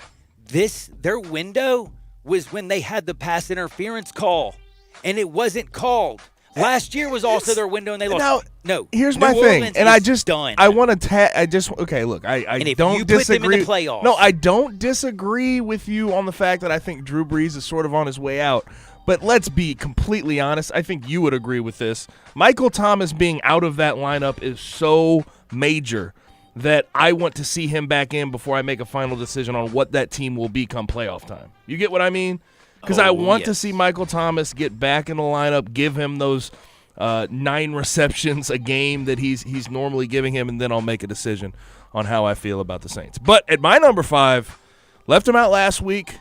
their window was when they had the pass interference call. and it wasn't called. Last year was also their window, and they lost. Now, no, here's New my thing, Orleans and is I just done. I want to okay. Look, I And if don't you put disagree. them in the playoffs- No, I don't disagree with you on the fact that I think Drew Brees is sort of on his way out. But let's be completely honest. I think you would agree with this. Michael Thomas being out of that lineup is so major that I want to see him back in before I make a final decision on what that team will be come playoff time. You get what I mean? Because I want to see Michael Thomas get back in the lineup, give him those 9 receptions a game that he's normally giving him, and then I'll make a decision on how I feel about the Saints. But at my number 5, left him out last week,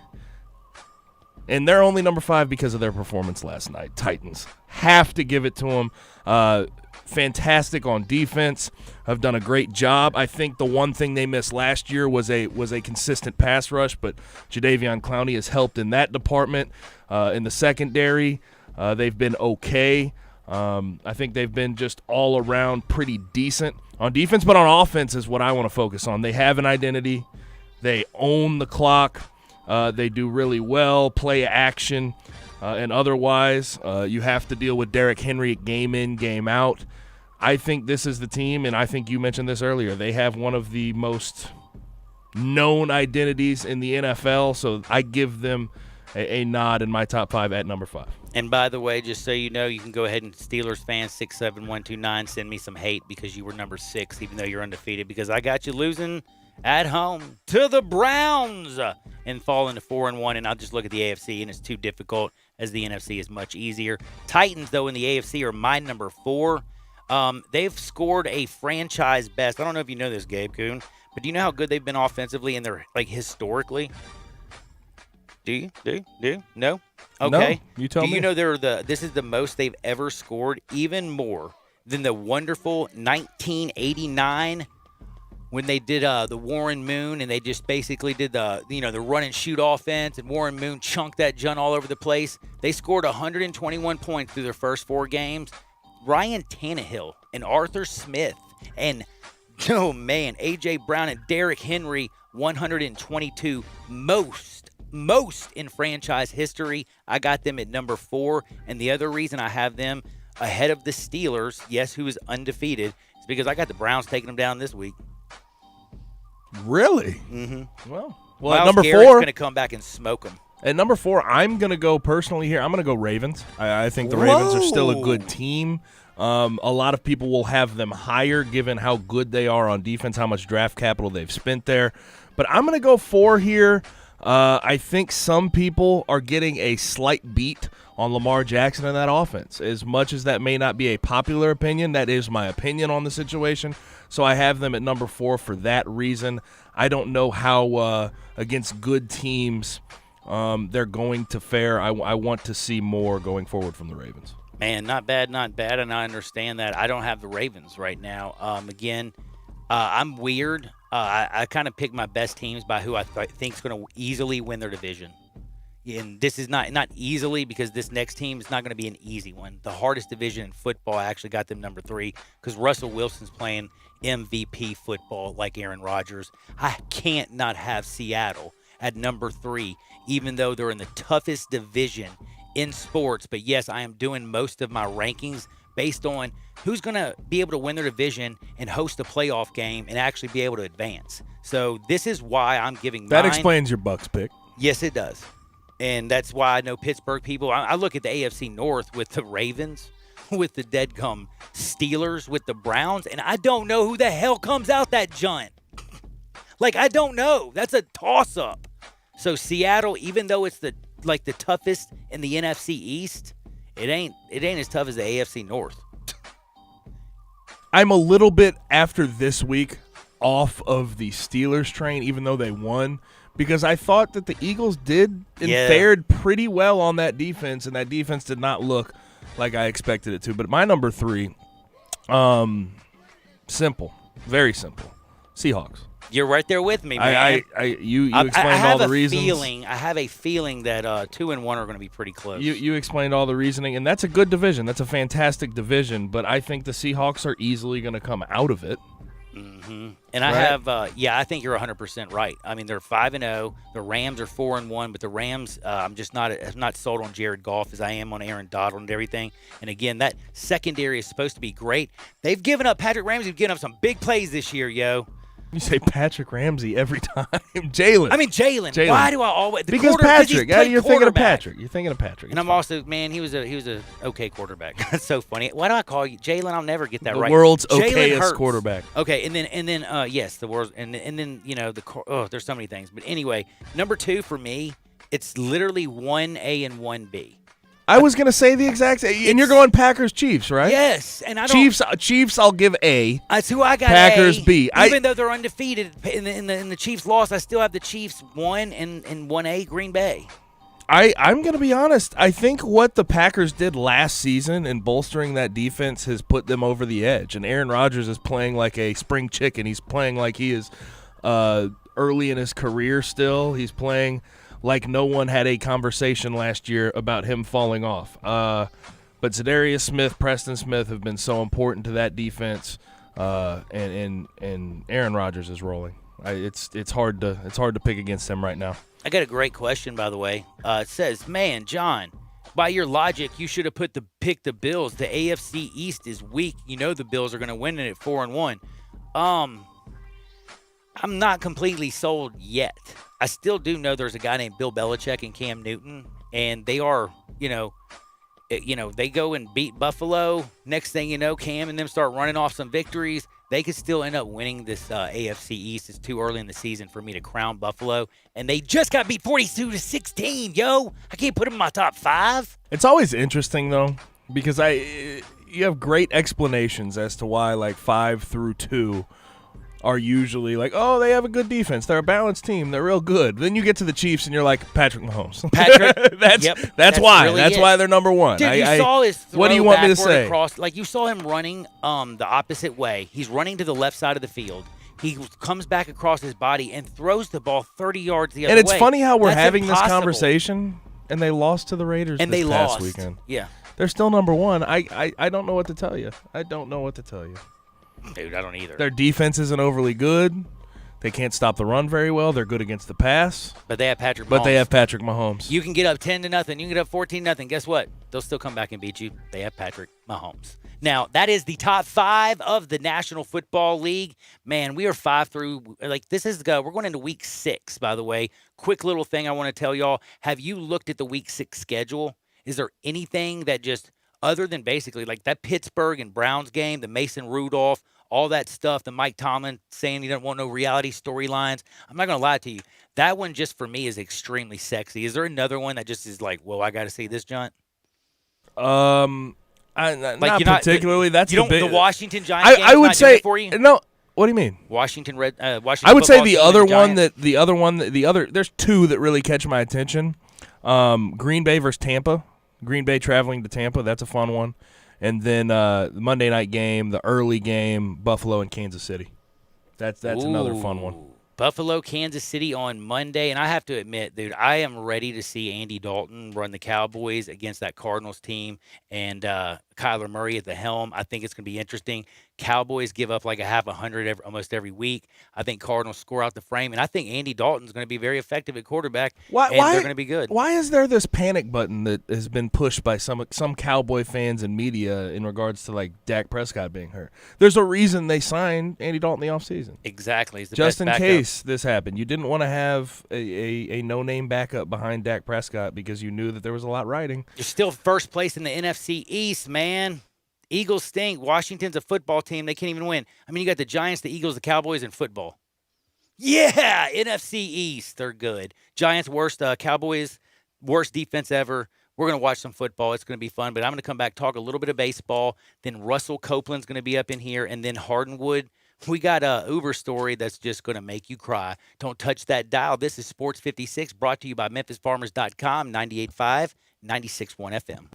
and they're only number 5 because of their performance last night. Titans. Have to give it to them. Fantastic on defense. Have done a great job. I think the one thing they missed last year was a consistent pass rush, but Jadeveon Clowney has helped in that department. In the secondary, they've been okay. I think they've been just all around pretty decent on defense, but on offense is what I want to focus on. They have an identity. They own the clock. They do really well, play action, and otherwise. You have to deal with Derrick Henry game in, game out. I think this is the team, and I think you mentioned this earlier. They have one of the most known identities in the NFL, so I give them a nod in my top 5 at number 5. And by the way, just so you know, you can go ahead and Steelers fans 67129 send me some hate because you were number 6, even though you're undefeated, because I got you losing at home to the Browns and falling to 4-1. And I'll just look at the AFC, and it's too difficult as the NFC is much easier. Titans, though, in the AFC are my number 4. They've scored a franchise best. I don't know if you know this, Gabe Kuhn, but do you know how good they've been offensively and they're like historically? Do you? No? Okay. No, you tell me. Do you know this is the most they've ever scored, even more than the wonderful 1989 when they did the Warren Moon, and they just basically did the run and shoot offense, and Warren Moon chunked that junk all over the place. They scored 121 points through their first 4 games. Ryan Tannehill and Arthur Smith and A.J. Brown and Derrick Henry, 122 most in franchise history. I got them at number 4, and the other reason I have them ahead of the Steelers, yes, who is undefeated, is because I got the Browns taking them down this week. Really? Mm-hmm. Well, Myles at number Garrett's 4, going to come back and smoke them. At number 4, I'm going to go personally here. I'm going to go Ravens. I think the Ravens are still a good team. A lot of people will have them higher given how good they are on defense, how much draft capital they've spent there. But I'm going to go 4 here. I think some people are getting a slight beat on Lamar Jackson in that offense. As much as that may not be a popular opinion, that is my opinion on the situation. So I have them at number 4 for that reason. I don't know how against good teams they're going to fare. I want to see more going forward from the Ravens. Man, not bad, and I understand that. I don't have the Ravens right now. I'm weird. I kind of pick my best teams by who I think is going to easily win their division. And this is not easily, because this next team is not going to be an easy one. The hardest division in football, I actually got them number 3 because Russell Wilson's playing MVP football like Aaron Rodgers. I can't not have Seattle at number 3, even though they're in the toughest division in sports. But yes, I am doing most of my rankings based on who's going to be able to win their division and host a playoff game and actually be able to advance. So this is why I'm giving that mine. Explains your Bucks pick. Yes, it does. And that's why I know Pittsburgh people. I look at the AFC North with the Ravens, with the deadgum Steelers, with the Browns, and I don't know who the hell comes out that giant. Like, I don't know. That's a toss-up. So Seattle, even though it's the toughest in the NFC East, it ain't as tough as the AFC North. I'm a little bit, after this week, off of the Steelers train, even though they won, because I thought that the Eagles did and fared pretty well on that defense, and that defense did not look like I expected it to. But my number 3, simple, very simple, Seahawks. You're right there with me, man. You explained all the reasons. I have a feeling that 2 and 1 are going to be pretty close. You explained all the reasoning, and that's a good division. That's a fantastic division, but I think the Seahawks are easily going to come out of it. And I have, I think you're 100% right. I mean, they're 5-0. The Rams are 4-1, but the Rams, I'm just not sold on Jared Goff as I am on Aaron Donald and everything. And again, that secondary is supposed to be great. They've given up. Patrick Ramsey's given up some big plays this year, yo. You say Patrick Ramsey every time. Jalen. I mean, Jalen. Why do I always? Because Patrick. You're thinking of Patrick. You're thinking of Patrick. And I'm also, man, he was a okay quarterback. That's so funny. Why do I call you Jalen? I'll never get that right. The world's Jalen okayest Hurts. quarterback. Okay, and then yes, the world's, and then there's so many things. But anyway, number 2 for me, it's literally 1A and 1B. I was going to say the exact same. And you're going Packers-Chiefs, right? Yes. And I don't. Chiefs, I'll give A. That's who I got. Packers, A. B. Even though they're undefeated in the Chiefs loss, I still have the Chiefs 1 and 1A Green Bay. I'm going to be honest. I think what the Packers did last season in bolstering that defense has put them over the edge. And Aaron Rodgers is playing like a spring chicken. He's playing like he is early in his career still. He's playing like no one had a conversation last year about him falling off. But Zadarius Smith, Preston Smith have been so important to that defense, and Aaron Rodgers is rolling. It's hard to pick against him right now. I got a great question, by the way. It says, "Man, John, by your logic, you should have picked the Bills. The AFC East is weak. You know the Bills are going to win it at 4-1." I'm not completely sold yet. I still do know there's a guy named Bill Belichick and Cam Newton, and they are, they go and beat Buffalo. Next thing you know, Cam and them start running off some victories. They could still end up winning this AFC East. It's too early in the season for me to crown Buffalo, and they just got beat 42-16. Yo, I can't put them in my top 5. It's always interesting though, because you have great explanations as to why like 5 through 2 are usually like, oh, they have a good defense. They're a balanced team. They're real good. Then you get to the Chiefs and you're like, Patrick Mahomes. That's why. Really that's why they're number 1. Dude, you saw his throw what do you want me to say? Across, like you saw him running the opposite way. He's running to the left side of the field. He comes back across his body and throws the ball 30 yards the other way. And it's funny how we're having impossible. this conversation, and they lost to the Raiders this past weekend. Yeah. They're still number 1. I don't know what to tell you. Dude, I don't either. Their defense isn't overly good. They can't stop the run very well. They're good against the pass. But they have Patrick Mahomes. You can get up 10-0. You can get up 14-0. Guess what? They'll still come back and beat you. They have Patrick Mahomes. Now, that is the top 5 of the National Football League. Man, we are 5 through. We're going into week 6, by the way. Quick little thing I want to tell y'all. Have you looked at the week 6 schedule? Is there anything that just, other than basically like that Pittsburgh and Browns game, the Mason Rudolph, all that stuff, the Mike Tomlin saying he doesn't want no reality storylines. I'm not going to lie to you. That one just for me is extremely sexy. Is there another one that just is like, well, I got to see this, John? Not particularly. That's the Washington Giants game I would say for you? No. What do you mean? Washington. I would say the other one there's 2 that really catch my attention. Green Bay versus Tampa. Green Bay traveling to Tampa. That's a fun one. And then the Monday night game, the early game, Buffalo and Kansas City. That's another fun one. Buffalo, Kansas City on Monday. And I have to admit, dude, I am ready to see Andy Dalton run the Cowboys against that Cardinals team and Kyler Murray at the helm. I think it's going to be interesting. Cowboys give up like a half 100 almost every week. I think Cardinals score out the frame. And I think Andy Dalton's going to be very effective at quarterback. They're going to be good. Why is there this panic button that has been pushed by some Cowboy fans and media in regards to like Dak Prescott being hurt? There's a reason they signed Andy Dalton in the offseason. Exactly. Just in case this happened. You didn't want to have a no-name backup behind Dak Prescott because you knew that there was a lot riding. You're still first place in the NFC East, man. Eagles stink. Washington's a football team. They can't even win. I mean, you got the Giants, the Eagles, the Cowboys, and football. Yeah, NFC East. They're good. Giants, worst. Cowboys, worst defense ever. We're going to watch some football. It's going to be fun. But I'm going to come back, talk a little bit of baseball. Then Russell Copeland's going to be up in here. And then Hardenwood. We got a Uber story that's just going to make you cry. Don't touch that dial. This is Sports 56, brought to you by MemphisFarmers.com, 98.5, 96.1 FM.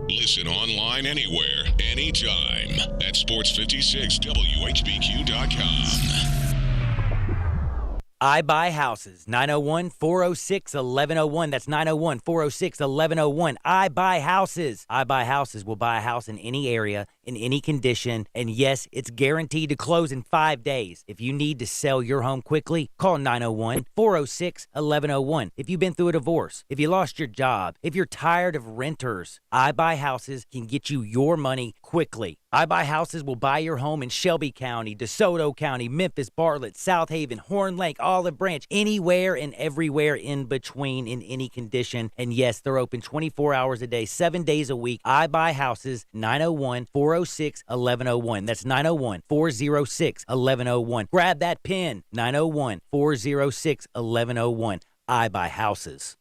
Listen online anywhere, anytime at sports56whbq.com. I Buy Houses, 901-406-1101. That's 901-406-1101. I Buy Houses. I Buy Houses will buy a house in any area. in any condition. And yes, it's guaranteed to close in 5 days. If you need to sell your home quickly, call 901-406-1101. If you've been through a divorce, if you lost your job, if you're tired of renters, iBuyHouses can get you your money quickly. iBuyHouses will buy your home in Shelby County, DeSoto County, Memphis, Bartlett, South Haven, Horn Lake, Olive Branch, anywhere and everywhere in between in any condition. And yes, they're open 24 hours a day, 7 days a week. iBuyHouses, 901-406-1101. That's 901-406-1101. Grab that pen, 901-406-1101. iBuyHouses.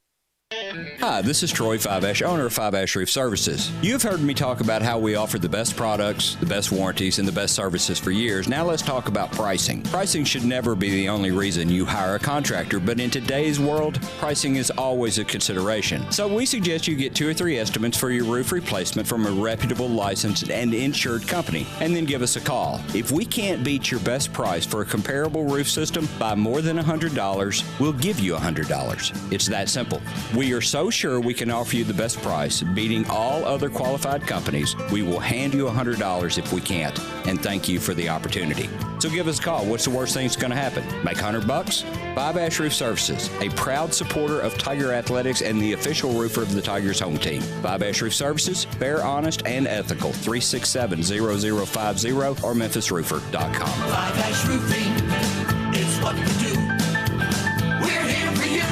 Hi, this is Troy Five-Ash, owner of Five-Ash Roof Services. You've heard me talk about how we offer the best products, the best warranties, and the best services for years. Now let's talk about pricing. Pricing should never be the only reason you hire a contractor, but in today's world, pricing is always a consideration. So we suggest you get 2 or 3 estimates for your roof replacement from a reputable, licensed, and insured company, and then give us a call. If we can't beat your best price for a comparable roof system by more than $100, we'll give you $100. It's that simple. We are so sure we can offer you the best price, beating all other qualified companies, we will hand you $100 if we can't, and thank you for the opportunity. So give us a call. What's the worst thing that's going to happen? Make $100? Five-Ash Roof Services, a proud supporter of Tiger Athletics and the official roofer of the Tigers home team. Five-Ash Roof Services, fair, honest, and ethical. 367-0050 or memphisroofer.com. Five-Ash Roofing is what we do. We're here for you.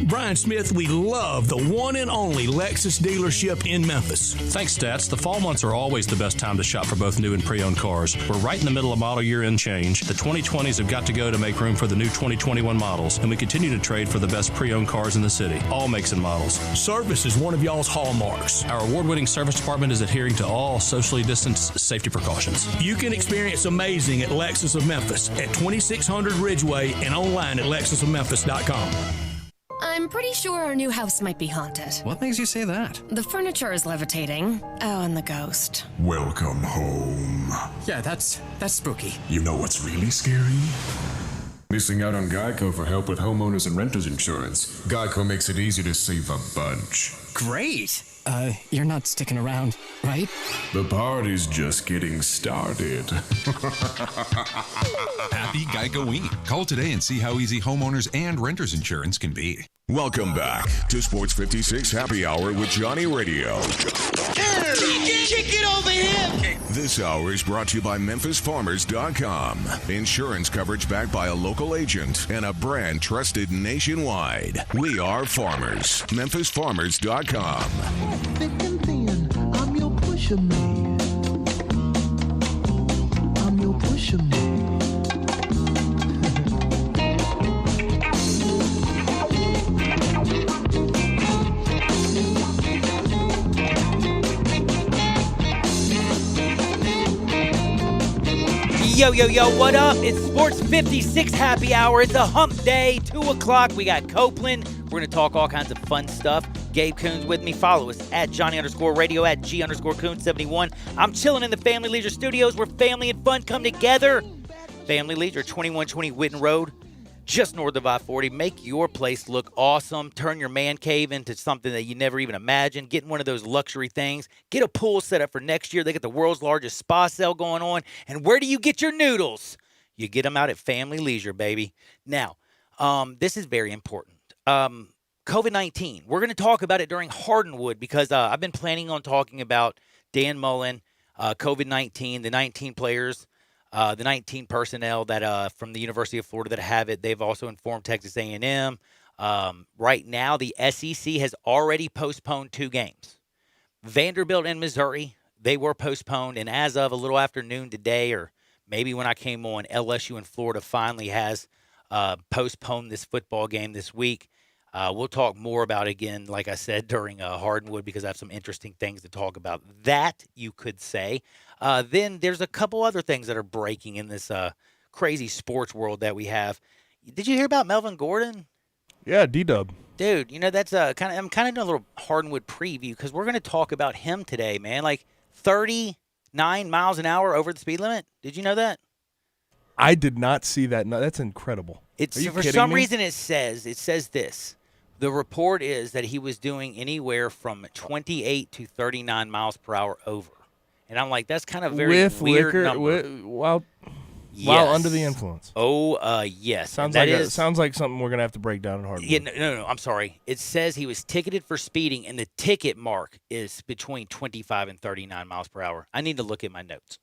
Brian Smith, we love the one and only Lexus dealership in Memphis. Thanks, Stats. The fall months are always the best time to shop for both new and pre-owned cars. We're right in the middle of model year end change. The 2020s have got to go to make room for the new 2021 models, and we continue to trade for the best pre-owned cars in the city, all makes and models. Service is one of y'all's hallmarks. Our award-winning service department is adhering to all socially distanced safety precautions. You can experience amazing at Lexus of Memphis at 2600 Ridgeway and online at lexusofmemphis.com. I'm pretty sure our new house might be haunted. What makes you say that? The furniture is levitating. Oh, and the ghost. Welcome home. Yeah, that's spooky. You know what's really scary? Missing out on Geico for help with homeowners and renters insurance. Geico makes it easy to save a bunch. Great. You're not sticking around, right? The party's just getting started. Happy Geico-ing. Call today and see how easy homeowners and renters insurance can be. Welcome back to Sports 56 Happy Hour with Johnny Radio. Kick it over here. This hour is brought to you by MemphisFarmers.com. Insurance coverage backed by a local agent and a brand trusted nationwide. We are farmers. MemphisFarmers.com. Thick and thin, I'm your pusher man. I'm your pusher man. Yo, yo, yo, what up? It's Sports 56 Happy Hour. It's a hump day, 2 o'clock. We got Copeland. We're going to talk all kinds of fun stuff. Gabe Coons with me. Follow us at Johnny_Radio, at G_Coons71. I'm chilling in the Family Leisure Studios where family and fun come together. Family Leisure, 2120 Whitten Road, just north of I-40. Make your place look awesome. Turn your man cave into something that you never even imagined. Get one of those luxury things. Get a pool set up for next year. They got the world's largest spa sale going on. And where do you get your noodles? You get them out at Family Leisure, baby. Now, this is very important. COVID-19. We're going to talk about it during Hardwood because I've been planning on talking about Dan Mullen, COVID-19, the 19 players, the 19 personnel that from the University of Florida that have it. They've also informed Texas A&M. Right now, the SEC has already postponed 2 games. Vanderbilt and Missouri, they were postponed. And as of a little after noon today, or maybe when I came on, LSU and Florida finally has postponed this football game this week. We'll talk more about it again, like I said, during Hardwood because I have some interesting things to talk about. That, you could say. Then there's a couple other things that are breaking in this crazy sports world that we have. Did you hear about Melvin Gordon? Yeah, D-Dub. Dude, you know, that's I'm kind of doing a little Hardwood preview because we're going to talk about him today, man. Like 39 miles an hour over the speed limit. Did you know that? I did not see that. No, that's incredible. It's for some reason it says this. The report is that he was doing anywhere from 28 to 39 miles per hour over. And I'm like, that's kind of very with weird liquor, number. While under the influence. Oh, yes. Sounds like something we're gonna have to break down in hard. Yeah, no. I'm sorry. It says he was ticketed for speeding, and the ticket mark is between 25 and 39 miles per hour. I need to look at my notes.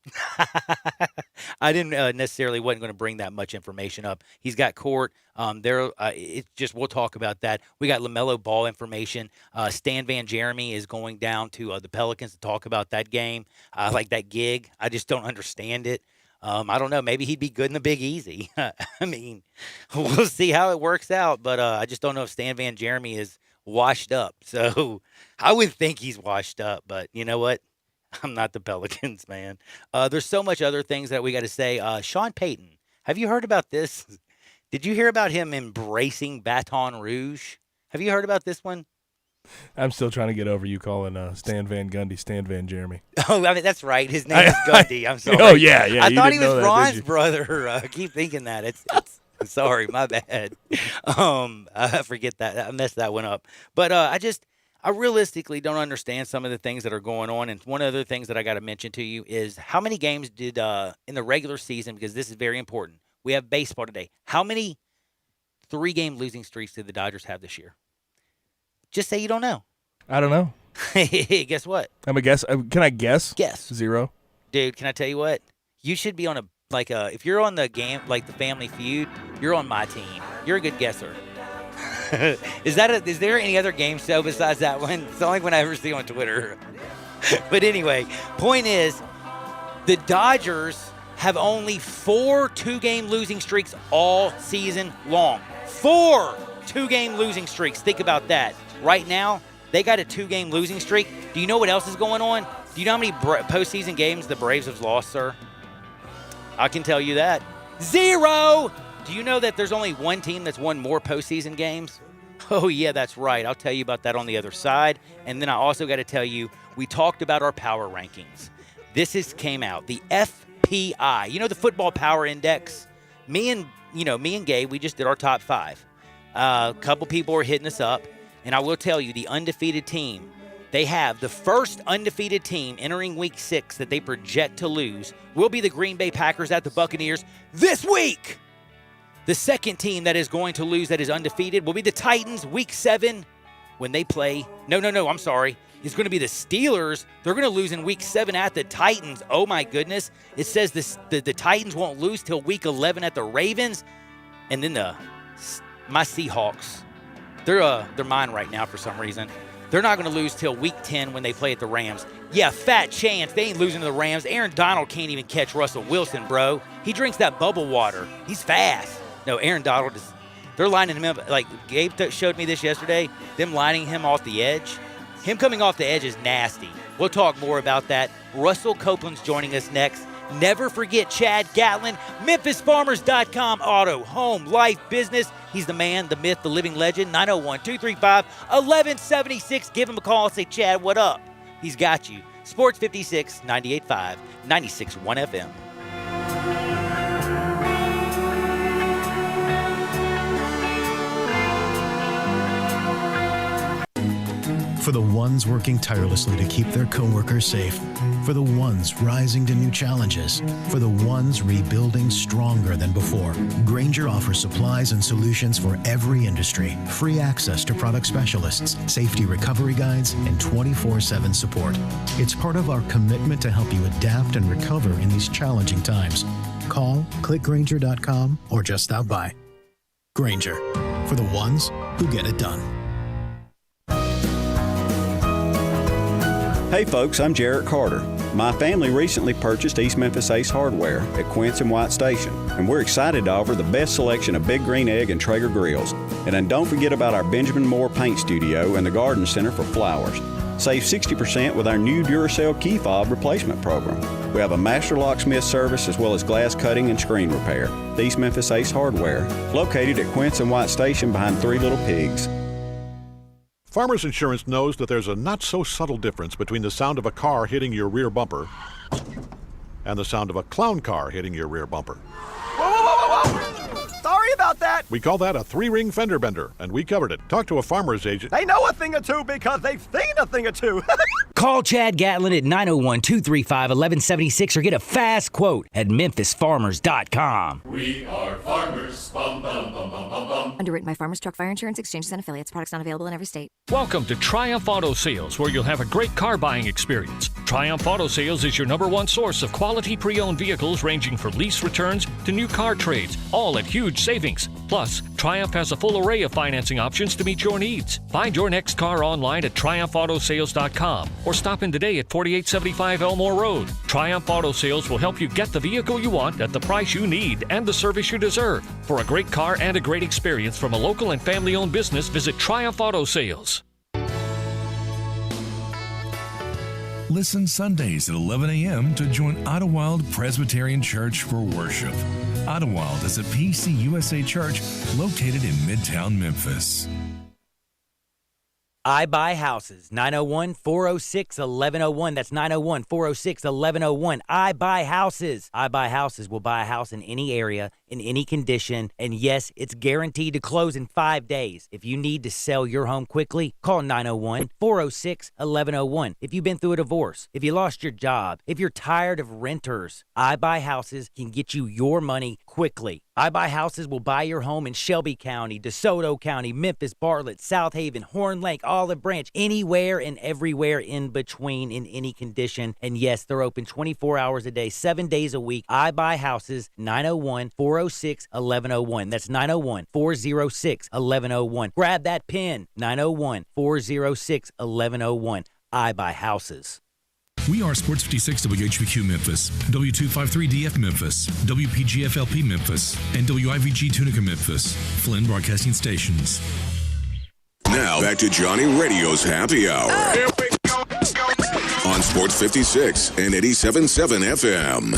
I didn't wasn't going to bring that much information up. He's got court. It's just we'll talk about that. We got LaMelo Ball information. Stan Van Jeremy is going down to the Pelicans to talk about that game. Like that gig. I just don't understand it. I don't know. Maybe he'd be good in the Big Easy. I mean, we'll see how it works out. But I just don't know if Stan Van Jeremy is washed up. So I would think he's washed up. But you know what? I'm not the Pelicans, man. There's so much other things that we got to say. Sean Payton, have you heard about this? Did you hear about him embracing Baton Rouge? Have you heard about this one? I'm still trying to get over you calling Stan Van Gundy Stan Van Jeremy. Oh, I mean, that's right. His name is Gundy. I'm sorry. Oh, yeah. I thought he was Ron's brother. I keep thinking that. It's sorry, my bad. I forget that. I messed that one up. But I realistically don't understand some of the things that are going on. And one of the things that I got to mention to you is how many games did in the regular season, because this is very important. We have baseball today. How many 3-game losing streaks did the Dodgers have this year? Just say you don't know. I don't know. Guess what? I'm a guess. Can I guess? Guess. 0. Dude, can I tell you what? You should be on if you're on the game, like the Family Feud, you're on my team. You're a good guesser. Is there any other game show besides that one? It's the only one I ever see on Twitter. But anyway, point is, the Dodgers have only 4 2-game losing streaks all season long. 4 2-game losing streaks. Think about that. Right now, they got a 2-game losing streak. Do you know what else is going on? Do you know how many postseason games the Braves have lost, sir? I can tell you that. 0! Do you know that there's only one team that's won more postseason games? Oh, yeah, that's right. I'll tell you about that on the other side. And then I also got to tell you, we talked about our power rankings. This came out. The FPI. You know the Football Power Index? Me and Gabe, we just did our top 5. A couple people are hitting us up. And I will tell you, the undefeated team, they have the first undefeated team entering Week 6 that they project to lose will be the Green Bay Packers at the Buccaneers this week. The second team that is going to lose that is undefeated will be the Titans Week 7 when they play. I'm sorry. It's going to be the Steelers. They're going to lose in Week 7 at the Titans. Oh, my goodness. It says the Titans won't lose till Week 11 at the Ravens. And then my Seahawks. They're mine right now for some reason. They're not going to lose till Week 10 when they play at the Rams. Yeah, fat chance. They ain't losing to the Rams. Aaron Donald can't even catch Russell Wilson, bro. He drinks that bubble water. He's fast. No, Aaron Donald they're lining him up. Like Gabe showed me this yesterday, them lining him off the edge. Him coming off the edge is nasty. We'll talk more about that. Russell Copeland's joining us next. Never forget Chad Gatlin, MemphisFarmers.com, auto, home, life, business. He's the man, the myth, the living legend. 901-235-1176. Give him a call and say, Chad, what up? He's got you. Sports 56, 98.5, 96.1 FM. For the ones working tirelessly to keep their coworkers safe. For the ones rising to new challenges. For the ones rebuilding stronger than before. Grainger offers supplies and solutions for every industry. Free access to product specialists, safety recovery guides, and 24/7 support. It's part of our commitment to help you adapt and recover in these challenging times. Call, click Grainger.com, or just stop by. Grainger, for the ones who get it done. Hey folks, I'm Jarrett Carter. My family recently purchased East Memphis Ace Hardware at Quince and White Station, and we're excited to offer the best selection of Big Green Egg and Traeger grills. And then don't forget about our Benjamin Moore Paint Studio and the Garden Center for flowers. Save 60% with our new Duracell key fob replacement program. We have a master locksmith service as well as glass cutting and screen repair. The East Memphis Ace Hardware, located at Quince and White Station behind Three Little Pigs. Farmers Insurance knows that there's a not-so-subtle difference between the sound of a car hitting your rear bumper and the sound of a clown car hitting your rear bumper. Whoa, whoa, whoa, whoa, whoa! Sorry about that! We call that a three-ring fender bender, and we covered it. Talk to a farmer's agent. They know a thing or two because they've seen a thing or two. Call Chad Gatlin at 901-235-1176 or get a fast quote at memphisfarmers.com. We are farmers. Bum, bum, bum, bum, bum, bum. Underwritten by Farmers Truck Fire Insurance Exchanges and Affiliates. Products not available in every state. Welcome to Triumph Auto Sales, where you'll have a great car buying experience. Triumph Auto Sales is your #1 source of quality pre-owned vehicles ranging from lease returns to new car trades, all at huge savings. Plus, Triumph has a full array of financing options to meet your needs. Find your next car online at triumphautosales.com or stop in today at 4875 Elmore Road. Triumph Auto Sales will help you get the vehicle you want at the price you need and the service you deserve. For a great car and a great experience from a local and family-owned business, visit Triumph Auto Sales. Listen Sundays at 11 a.m. to join Idlewild Presbyterian Church for worship. Idlewild is a PCUSA church located in Midtown Memphis. I Buy Houses, 901-406-1101. That's 901-406-1101. I Buy Houses. I Buy Houses will buy a house in any area, in any condition, and yes, it's guaranteed to close in 5 days. If you need to sell your home quickly, call 901-406-1101. If you've been through a divorce, if you lost your job, if you're tired of renters, I Buy Houses can get you your money quickly. I Buy Houses will buy your home in Shelby County, DeSoto County, Memphis, Bartlett, South Haven, Horn Lake, Olive Branch, anywhere and everywhere in between in any condition. And yes, they're open 24 hours a day, 7 days a week. I Buy Houses, 901-406-1101. That's 901-406-1101. Grab that pen, 901-406-1101. I Buy Houses. We are Sports 56 WHBQ Memphis, W253DF Memphis, WPGFLP Memphis, and WIVG Tunica Memphis, Flynn Broadcasting Stations. Now back to Johnny Radio's Happy Hour. Here we go. On Sports 56 and 87.7 FM.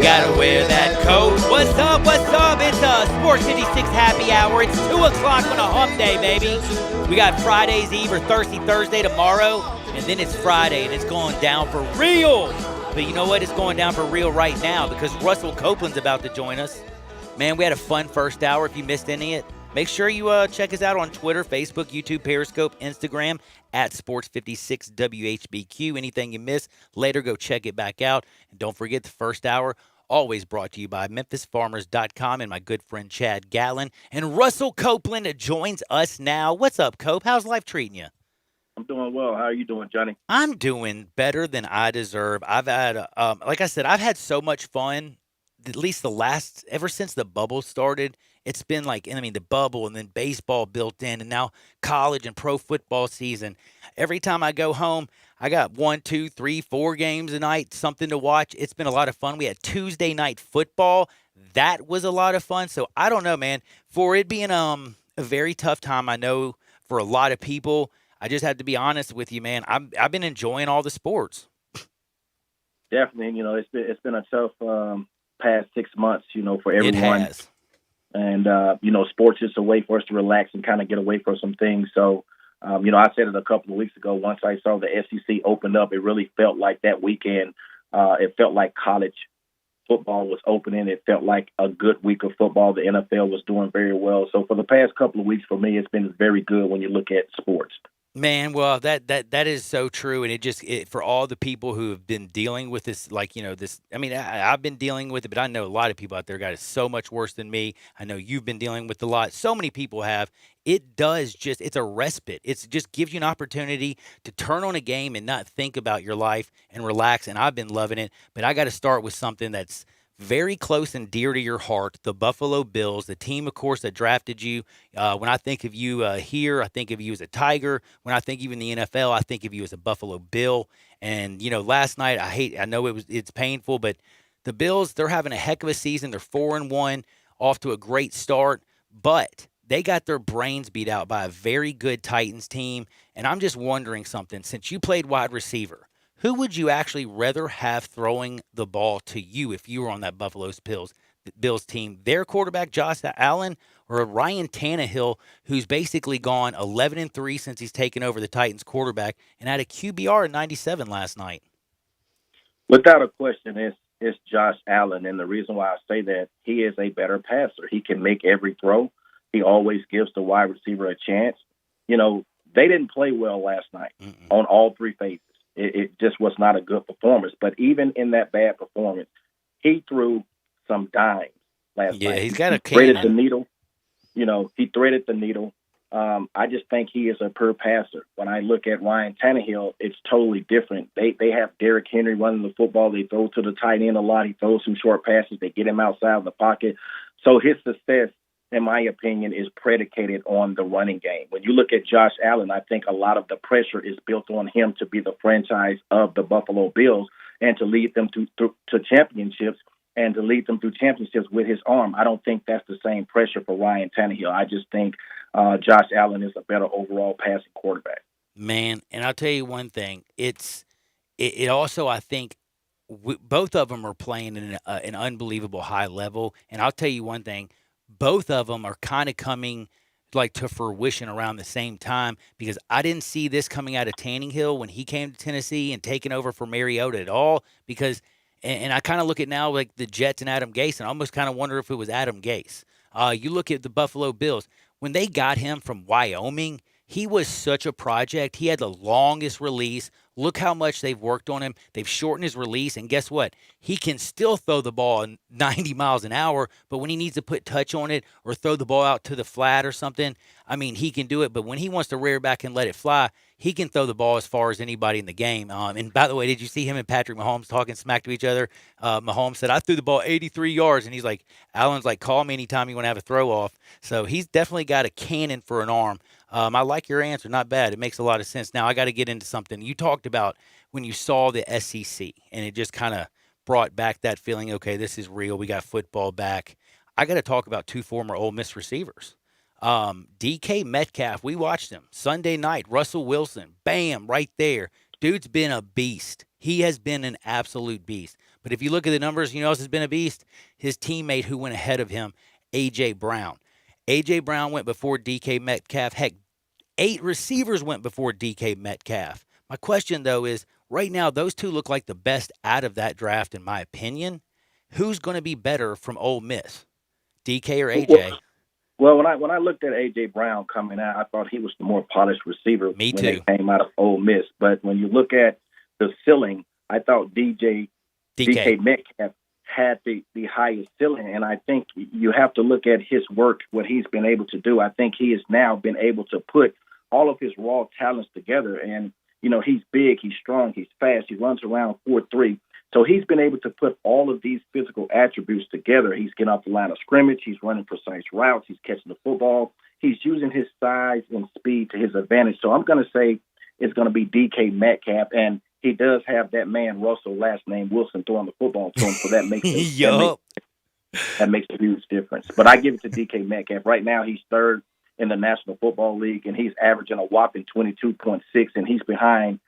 Gotta wear that coat. What's up? What's up? It's a Sports 56 Happy Hour. It's 2 o'clock on a hump day, baby. We got Friday's Eve or Thirsty Thursday tomorrow, and then it's Friday, and it's going down for real. But you know what? It's going down for real right now because Russell Copeland's about to join us. Man, we had a fun first hour. If you missed any of it, make sure you check us out on Twitter, Facebook, YouTube, Periscope, Instagram, at Sports56WHBQ. Anything you miss, later go check it back out. And don't forget the first hour, always brought to you by MemphisFarmers.com and my good friend Chad Gatlin. And Russell Copeland joins us now. What's up, Cope? How's life treating you? I'm doing well. How are you doing, Johnny? I'm doing better than I deserve. I've had, like I said, I've had so much fun, at least ever since the bubble started. It's been like, I mean, the bubble and then baseball built in and now college and pro football season. Every time I go home, I got 1, 2, 3, 4 games a night, something to watch. It's been a lot of fun. We had Tuesday night football. That was a lot of fun. So I don't know, man, for it being a very tough time, I know for a lot of people, I just have to be honest with you, man. I've been enjoying all the sports. Definitely. You know, it's been a tough past 6 months, you know, for everyone. It has. And, you know, sports is a way for us to relax and kind of get away from some things. So, you know, I said it a couple of weeks ago. Once I saw the SEC open up, it really felt like that weekend. It felt like college football was opening. It felt like a good week of football. The NFL was doing very well. So for the past couple of weeks for me, it's been very good when you look at sports. Man, well, that is so true, and for all the people who have been dealing with this, like, you know, this. I mean, I've been dealing with it, but I know a lot of people out there got it so much worse than me. I know you've been dealing with a lot. So many people have. It's a respite. It just gives you an opportunity to turn on a game and not think about your life and relax. And I've been loving it. But I got to start with something that's very close and dear to your heart, the Buffalo Bills, the team, of course, that drafted you. When I think of you here, I think of you as a Tiger. When I think of you in the NFL, I think of you as a Buffalo Bill. And, you know, last night, I know it's painful, but the Bills, they're having a heck of a season. They're 4-1, off to a great start, but they got their brains beat out by a very good Titans team. And I'm just wondering something. Since you played wide receiver, Who would you actually rather have throwing the ball to you if you were on that Buffalo Bills team? Their quarterback, Josh Allen, or Ryan Tannehill, who's basically gone 11-3 since he's taken over the Titans quarterback and had a QBR at 97 last night? Without a question, it's Josh Allen. And the reason why I say that, he is a better passer. He can make every throw. He always gives the wide receiver a chance. You know, they didn't play well last night on all three phases. It just was not a good performance. But even in that bad performance, he threw some dimes last night. Yeah, he's got a threaded cannon. the needle. You know, he threaded the needle. I just think he is a pure passer. When I look at Ryan Tannehill, it's totally different. They have Derrick Henry running the football. They throw to the tight end a lot. He throws some short passes. They get him outside of the pocket. So his success, in my opinion, is predicated on the running game. When you look at Josh Allen, I think a lot of the pressure is built on him to be the franchise of the Buffalo Bills and to lead them to championships and to lead them through championships with his arm. I don't think that's the same pressure for Ryan Tannehill. I just think Josh Allen is a better overall passing quarterback. Man, and I'll tell you one thing. It also, I think, both of them are playing at an unbelievable high level. And I'll tell you one thing. Both of them are kind of coming like to fruition around the same time, because I didn't see this coming out of Tannehill when he came to Tennessee and taking over for Mariota at all, because and I kind of look at now like the Jets and Adam Gase, and I almost kind of wonder if it was Adam Gase. You look at the Buffalo Bills. When they got him from Wyoming, he was such a project. He had the longest release. Look how much they've worked on him. They've shortened his release, and guess what? He can still throw the ball 90 miles an hour, but when he needs to put touch on it or throw the ball out to the flat or something, I mean, he can do it. But when he wants to rear back and let it fly, he can throw the ball as far as anybody in the game. And by the way, did you see him and Patrick Mahomes talking smack to each other? Mahomes said, I threw the ball 83 yards, and he's like, Allen's like, call me anytime you want to have a throw off. So he's definitely got a cannon for an arm. I like your answer. Not bad. It makes a lot of sense. Now, I got to get into something. You talked about when you saw the SEC, and it just kind of brought back that feeling, okay, this is real. We got football back. I got to talk about two former Ole Miss receivers. DK Metcalf, we watched him Sunday night. Russell Wilson, bam, right there. Dude's been a beast. He has been an absolute beast. But if you look at the numbers, you know who has been a beast? His teammate who went ahead of him, A.J. Brown. A.J. Brown went before DK Metcalf. Heck, 8 receivers went before DK Metcalf. My question, though, is right now those two look like the best out of that draft, in my opinion. Who's going to be better from Ole Miss, DK or AJ? Well, when I looked at A.J. Brown coming out, I thought he was the more polished receiver Me when too. they came out of Ole Miss. But when you look at the ceiling, I thought DK Metcalf had the highest ceiling, and I think you have to look at his work, what he's been able to do. I think he has now been able to put all of his raw talents together, and you know, he's big, he's strong, he's fast, he runs around 4.3. So he's been able to put all of these physical attributes together. He's getting off the line of scrimmage, he's running precise routes, he's catching the football, he's using his size and speed to his advantage. So I'm going to say it's going to be DK Metcalf, and he does have that man, Russell, last name Wilson, throwing the football to him, so that makes that makes a huge difference. But I give it to DK Metcalf. Right now, he's third in the National Football League, and he's averaging a whopping 22.6, and he's behind,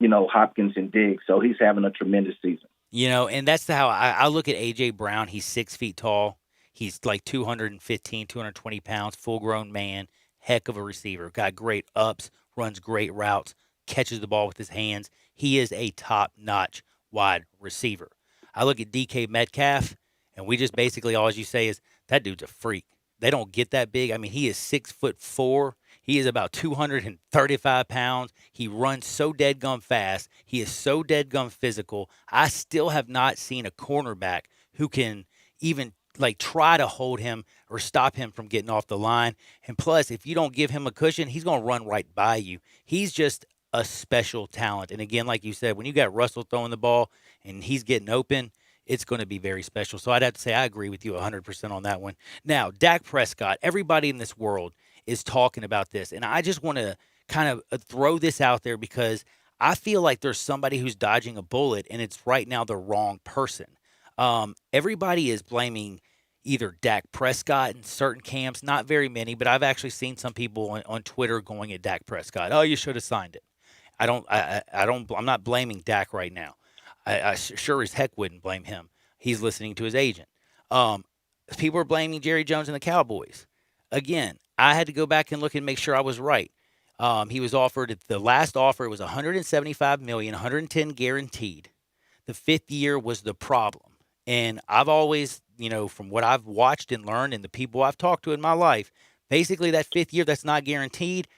you know, Hopkins and Diggs. So he's having a tremendous season. You know, and that's how I look at A.J. Brown. He's 6 feet tall. He's like 215, 220 pounds, full-grown man, heck of a receiver. Got great ups, runs great routes, catches the ball with his hands. He is a top-notch wide receiver. I look at DK Metcalf, and we just basically, all you say is, that dude's a freak. They don't get that big. I mean, he is 6'4". He is about 235 pounds. He runs so dead-gum fast. He is so dead-gum physical. I still have not seen a cornerback who can even like try to hold him or stop him from getting off the line. And plus, if you don't give him a cushion, he's going to run right by you. He's just a special talent. And again, like you said, when you got Russell throwing the ball and he's getting open, it's going to be very special. So I'd have to say I agree with you 100% on that one. Now, Dak Prescott, everybody in this world is talking about this. And I just want to kind of throw this out there because I feel like there's somebody who's dodging a bullet, and it's right now the wrong person. Everybody is blaming either Dak Prescott in certain camps, not very many, but I've actually seen some people on Twitter going at Dak Prescott. Oh, you should have signed it. I'm not blaming Dak right now. I sure as heck wouldn't blame him. He's listening to his agent. People are blaming Jerry Jones and the Cowboys. Again, I had to go back and look and make sure I was right. He was offered, the last offer was $175 million, $110 guaranteed. The fifth year was the problem. And I've always, from what I've watched and learned and the people I've talked to in my life, basically that fifth year that's not guaranteed.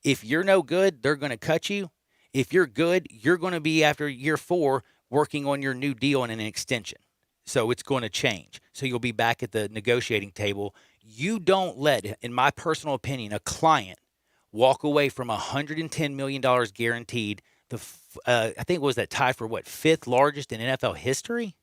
If you're no good, they're going to cut you. If you're good, you're going to be, after year 4, working on your new deal and an extension. So it's going to change. So you'll be back at the negotiating table. You don't let, in my personal opinion, a client walk away from $110 million guaranteed. I think, was that tied for what, 5th largest in NFL history?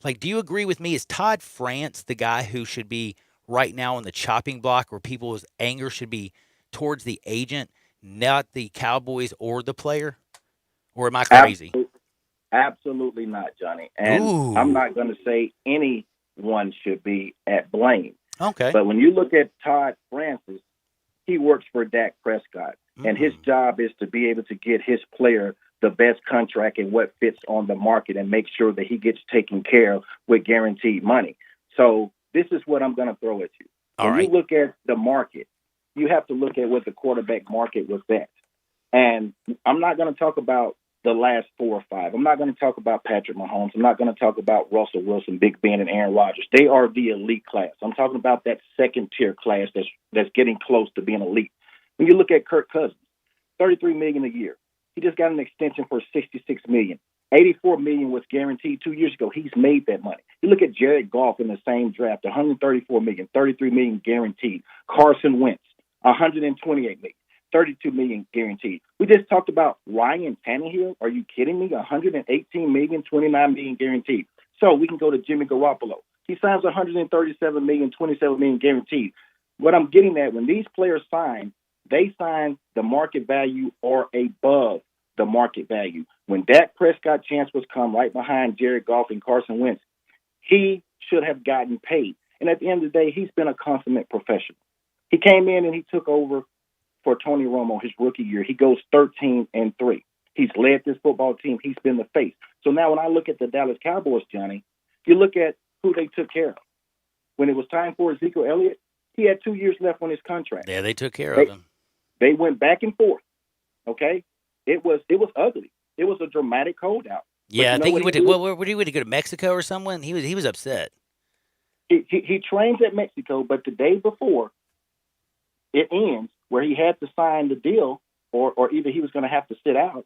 Like, do you agree with me? Is Todd France the guy who should be right now on the chopping block, where people's anger should be towards the agent, not the Cowboys or the player? Or am I crazy? Absolutely not, Johnny. And Ooh. I'm not going to say anyone should be at blame. Okay. But when you look at Todd Francis, he works for Dak Prescott, and his job is to be able to get his player the best contract and what fits on the market and make sure that he gets taken care of with guaranteed money. So this is what I'm going to throw at you. When you look at the market, you have to look at what the quarterback market was at. And I'm not going to talk about the last 4 or 5. I'm not going to talk about Patrick Mahomes. I'm not going to talk about Russell Wilson, Big Ben, and Aaron Rodgers. They are the elite class. I'm talking about that second-tier class that's getting close to being elite. When you look at Kirk Cousins, $33 million a year. He just got an extension for $66 million. $84 million was guaranteed 2 years ago. He's made that money. You look at Jared Goff in the same draft, $134 million, $33 million guaranteed. Carson Wentz, $128 million. $32 million guaranteed. We just talked about Ryan Tannehill. Are you kidding me? $118 million, $29 million guaranteed. So we can go to Jimmy Garoppolo. He signs $137 million, $27 million guaranteed. What I'm getting at, when these players sign, they sign the market value or above the market value. When Dak Prescott chance was come right behind Jared Goff and Carson Wentz, he should have gotten paid. And at the end of the day, he's been a consummate professional. He came in and he took over for Tony Romo his rookie year. He goes 13-3. He's led this football team. He's been the face. So now when I look at the Dallas Cowboys, Johnny, you look at who they took care of. When it was time for Ezekiel Elliott, he had 2 years left on his contract. Yeah, they took care of him. They went back and forth. Okay? It was ugly. It was a dramatic holdout. Yeah, I think he went to, where did he go to Mexico or someone? He was upset. He trains at Mexico, but the day before it ends, where he had to sign the deal, or either he was going to have to sit out,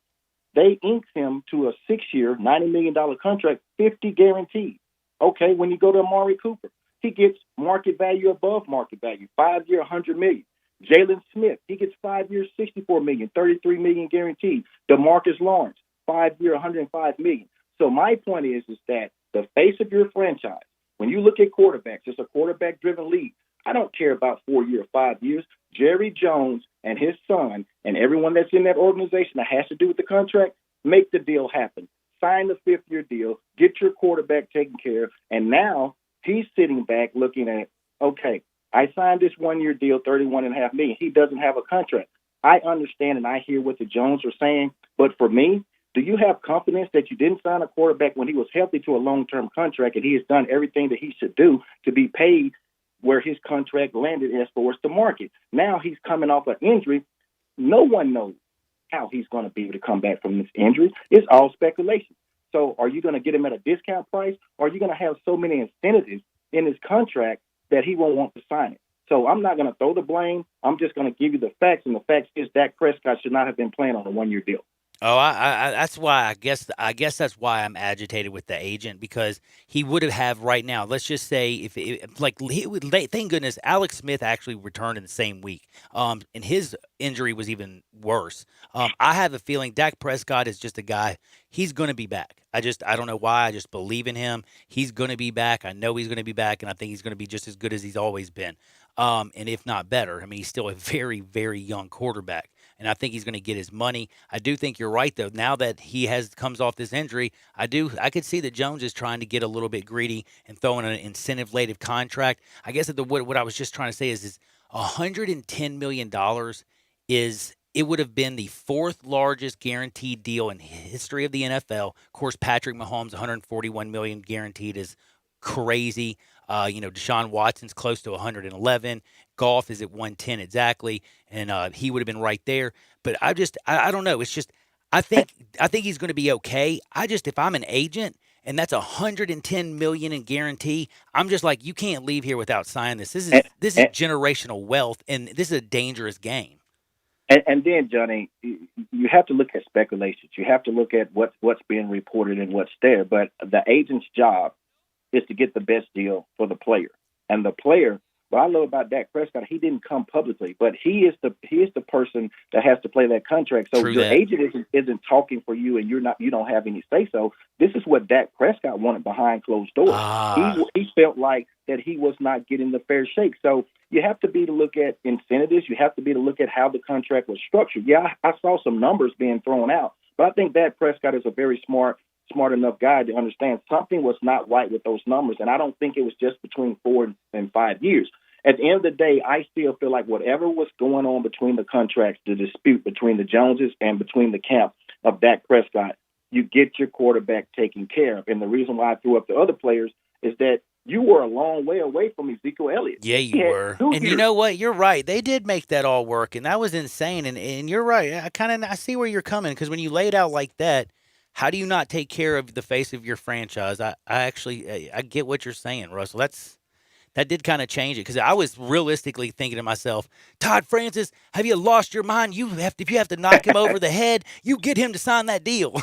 they inked him to a 6-year, $90 million contract, 50 guaranteed. Okay, when you go to Amari Cooper, he gets market value above market value, 5-year, $100 million. Jalen Smith, he gets 5 years, $64 million, $33 million guaranteed. DeMarcus Lawrence, 5-year, $105 million. So my point is that the face of your franchise, when you look at quarterbacks, it's a quarterback-driven league. I don't care about 4 years, 5 years. Jerry Jones and his son and everyone that's in that organization that has to do with the contract, make the deal happen. Sign the 5th-year deal, get your quarterback taken care of, and now he's sitting back looking at, okay, I signed this 1-year deal, $31.5 million. He doesn't have a contract. I understand and I hear what the Jones are saying, but for me, do you have confidence that you didn't sign a quarterback when he was healthy to a long-term contract and he has done everything that he should do to be paid where his contract landed as far as the market? Now he's coming off an injury. No one knows how he's going to be able to come back from this injury. It's all speculation. So are you going to get him at a discount price, or are you going to have so many incentives in his contract that he won't want to sign it? So I'm not going to throw the blame. I'm just going to give you the facts, and the facts is Dak Prescott should not have been playing on a 1-year deal. Oh, that's why I guess that's why I'm agitated with the agent, because he would have right now. Let's just say thank goodness Alex Smith actually returned in the same week. And his injury was even worse. I have a feeling Dak Prescott is just a guy. He's going to be back. I don't know why. I just believe in him. He's going to be back. I know he's going to be back, and I think he's going to be just as good as he's always been. And if not better. I mean, he's still a very, very young quarterback. And I think he's going to get his money. I do think you're right, though. Now that he comes off this injury, I could see that Jones is trying to get a little bit greedy and throwing an incentive-laden contract. I guess what I was just trying to say is $110 million is it would have been the 4th largest guaranteed deal in history of the NFL. Of course, Patrick Mahomes, $141 million guaranteed is crazy. Deshaun Watson's close to 111. Goff is at 110 exactly, and he would have been right there. But I don't know. It's just I think he's going to be okay. If I'm an agent and that's $110 million in guarantee, I'm just like, you can't leave here without signing this. This is generational wealth, and this is a dangerous game. And then, Johnny, you have to look at speculations. You have to look at what's being reported and what's there. But the agent's job is to get the best deal for the player. And the player, what I love about Dak Prescott, he didn't come publicly, but he is the person that has to play that contract. So your agent isn't talking for you, and you don't have any say so. This is what Dak Prescott wanted behind closed doors. He felt like that he was not getting the fair shake. So you have to be to look at incentives. You have to be to look at how the contract was structured. Yeah, I saw some numbers being thrown out, but I think Dak Prescott is a very smart enough guy to understand something was not right with those numbers. And I don't think it was just between 4 and 5 years. At the end of the day, I still feel like whatever was going on between the contracts, the dispute between the Joneses and between the camp of Dak Prescott, you get your quarterback taken care of. And the reason why I threw up the other players is that you were a long way away from Ezekiel Elliott. Yeah, you were. And you know what? You're right. They did make that all work, and that was insane. And you're right. I see where you're coming, because when you lay it out like that, how do you not take care of the face of your franchise? I get what you're saying, Russell. That did kind of change it, because I was realistically thinking to myself, Todd Francis, have you lost your mind? If you have to knock him over the head, you get him to sign that deal.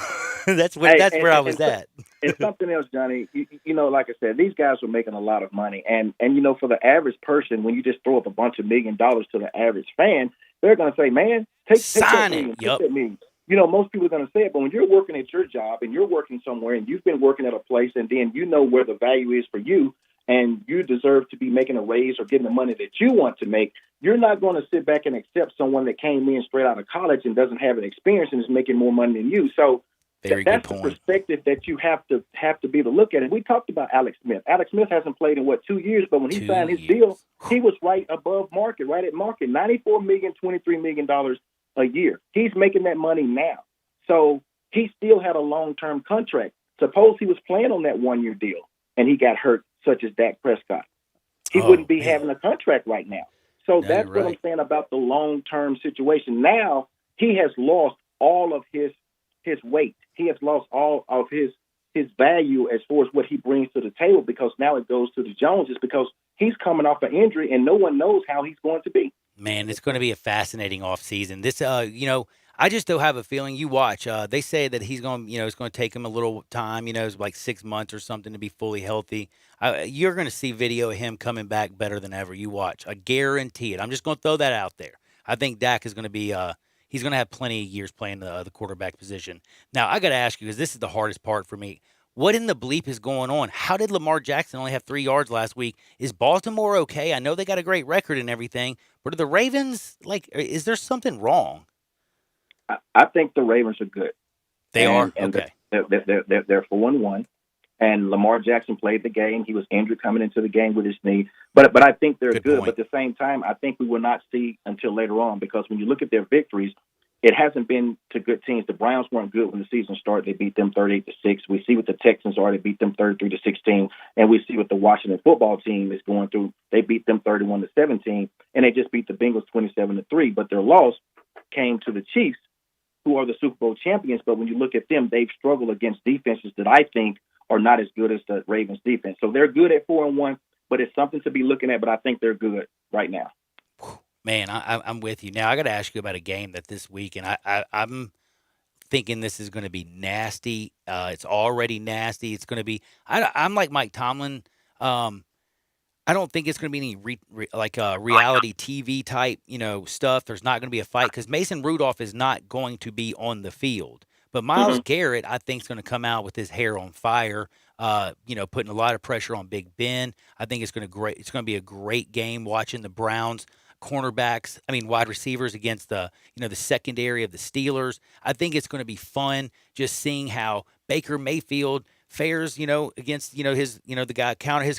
That's where I was at. It's something else, Johnny. Like I said, these guys were making a lot of money, and for the average person, when you just throw up a bunch of $1 million to the average fan, they're going to say, "Man, take that $1 million." Most people are going to say it, but when you're working at your job and you're working somewhere and you've been working at a place, and then you know where the value is for you, and you deserve to be making a raise or getting the money that you want to make, you're not going to sit back and accept someone that came in straight out of college and doesn't have an experience and is making more money than you. So that's the perspective that you have to be to look at it. We talked about Alex Smith. Alex Smith hasn't played in 2 years, but when he signed his deal, he was right above market, right at market, $94 million, $23 million a year. He's making that money now. So he still had a long-term contract. Suppose he was playing on that 1-year deal and he got hurt, such as Dak Prescott. He wouldn't be having a contract right now. So that's what I'm saying about the long-term situation. Now he has lost all of his weight. He has lost all of his value as far as what he brings to the table, because now it goes to the Joneses, because he's coming off an injury and no one knows how he's going to be. Man, it's going to be a fascinating offseason. This, I just don't have a feeling. You watch. They say that he's going, it's going to take him a little time, it's like 6 months or something to be fully healthy. You're going to see video of him coming back better than ever. You watch. I guarantee it. I'm just going to throw that out there. I think Dak is going to be, he's going to have plenty of years playing the quarterback position. Now, I got to ask you, because this is the hardest part for me. What in the bleep is going on? How did Lamar Jackson only have 3 yards last week? Is Baltimore okay? I know they got a great record and everything, but are the Ravens, is there something wrong? I think the Ravens are good. They are? And okay. They're 4-1. And Lamar Jackson played the game. He was injured coming into the game with his knee. But I think they're good. But at the same time, I think we will not see until later on, because when you look at their victories, it hasn't been to good teams. The Browns weren't good when the season started. They beat them 38-6. We see what the Texans are. They beat them 33-16. And we see what the Washington football team is going through. They beat them 31-17. And they just beat the Bengals 27-3. But their loss came to the Chiefs, who are the Super Bowl champions. But when you look at them, they've struggled against defenses that I think are not as good as the Ravens defense. So they're good at 4-1, but it's something to be looking at. But I think they're good right now. Man, I'm with you. Now, I got to ask you about a game that this week, and I'm thinking this is going to be nasty. It's already nasty. It's going to be – I'm like Mike Tomlin. I don't think it's going to be any reality TV type, stuff. There's not going to be a fight, because Mason Rudolph is not going to be on the field. But Myles Garrett, I think, is going to come out with his hair on fire, putting a lot of pressure on Big Ben. I think it's going to be a great game watching the Browns wide receivers against the secondary of the Steelers. I think it's going to be fun just seeing how Baker Mayfield fares, against, his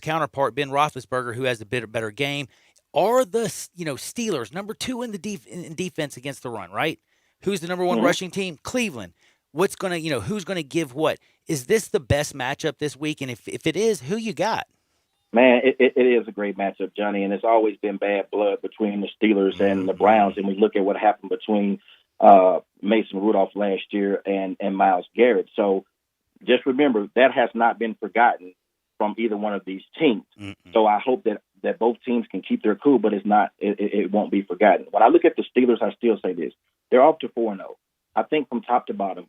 counterpart Ben Roethlisberger, who has a bit better game. Are the Steelers number 2 in the in defense against the run? Right? Who's the number 1 rushing team? Cleveland. What's gonna who's gonna give what? Is this the best matchup this week? And if it is, who you got? Man, it is a great matchup, Johnny, and it's always been bad blood between the Steelers and the Browns. And we look at what happened between Mason Rudolph last year and Myles Garrett. So just remember that has not been forgotten from either one of these teams. Mm-hmm. So I hope that both teams can keep their cool, but it won't be forgotten. When I look at the Steelers, I still say this. They're off to 4-0. I think from top to bottom,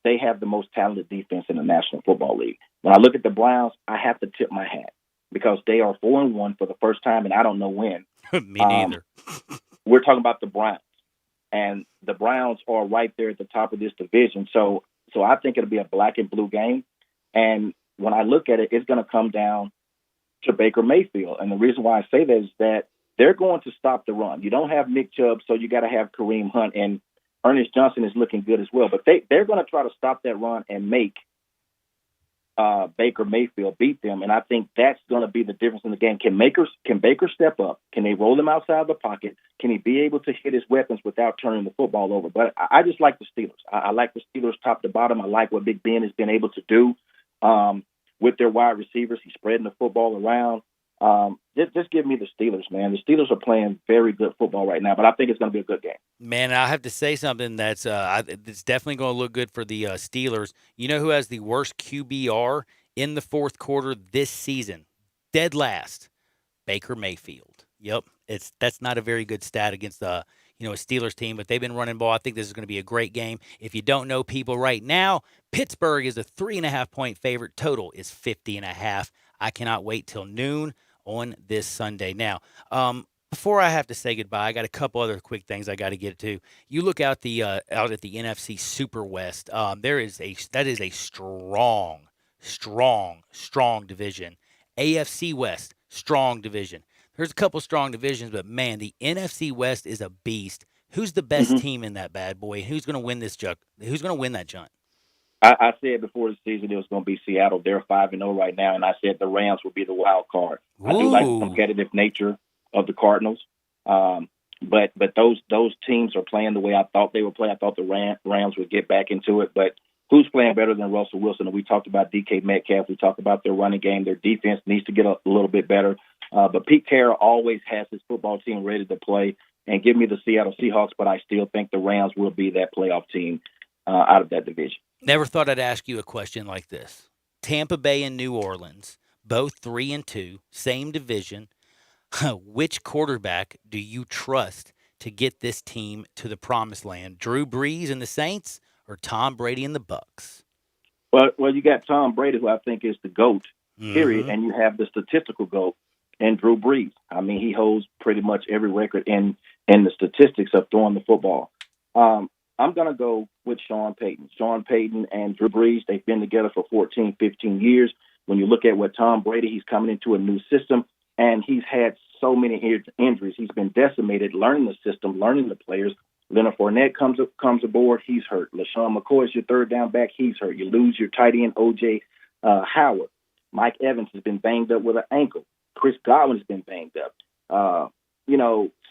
they have the most talented defense in the National Football League. When I look at the Browns, I have to tip my hat because they are 4-1 for the first time, and I don't know when. Me neither. We're talking about the Browns, and the Browns are right there at the top of this division. So I think it'll be a black and blue game. And when I look at it, it's going to come down to Baker Mayfield. And the reason why I say that is that they're going to stop the run. You don't have Nick Chubb, so you got to have Kareem Hunt, and Ernest Johnson is looking good as well. But they're going to try to stop that run and make Baker Mayfield beat them. And I think that's going to be the difference in the game. Can Baker step up? Can they roll him outside the pocket? Can he be able to hit his weapons without turning the football over? But I just like the Steelers. I like the Steelers top to bottom. I like what Big Ben has been able to do with their wide receivers. He's spreading the football around. Just give me the Steelers, man. The Steelers are playing very good football right now, but I think it's going to be a good game. Man, I have to say something that's definitely going to look good for the Steelers. You know who has the worst QBR in the fourth quarter this season? Dead last, Baker Mayfield. Yep, that's not a very good stat against a Steelers team, but they've been running ball. I think this is going to be a great game. If you don't know people right now, Pittsburgh is a 3.5-point favorite. Total is 50.5. I cannot wait till noon on this Sunday. Now, before I have to say goodbye, I got a couple other quick things I got to get to. You look out at the NFC Super West. That is a strong division. AFC West, strong division. There's a couple strong divisions, but man, the NFC West is a beast. Who's the best team in that bad boy? Who's going to win this junk? Who's going to win that junk? I said before the season it was going to be Seattle. They're 5-0 right now, and I said the Rams would be the wild card. Ooh. I do like the competitive nature of the Cardinals, but those teams are playing the way I thought they would play. I thought the Rams would get back into it, but who's playing better than Russell Wilson? And we talked about DK Metcalf. We talked about their running game. Their defense needs to get a little bit better. But Pete Carroll always has his football team ready to play. And give me the Seattle Seahawks, but I still think the Rams will be that playoff team out of that division. Never thought I'd ask you a question like this. Tampa Bay and New Orleans, both 3-2, same division. Which quarterback do you trust to get this team to the promised land? Drew Brees and the Saints or Tom Brady and the Bucs? Well, you got Tom Brady, who I think is the GOAT, period, and you have the statistical GOAT and Drew Brees. I mean, he holds pretty much every record in the statistics of throwing the football. I'm going to go with Sean Payton. Sean Payton and Drew Brees, they've been together for 14, 15 years. When you look at what Tom Brady, he's coming into a new system, and he's had so many injuries. He's been decimated, learning the system, learning the players. Leonard Fournette comes aboard, he's hurt. LaShawn McCoy is your third down back, he's hurt. You lose your tight end, O.J. Howard. Mike Evans has been banged up with an ankle. Chris Godwin has been banged up.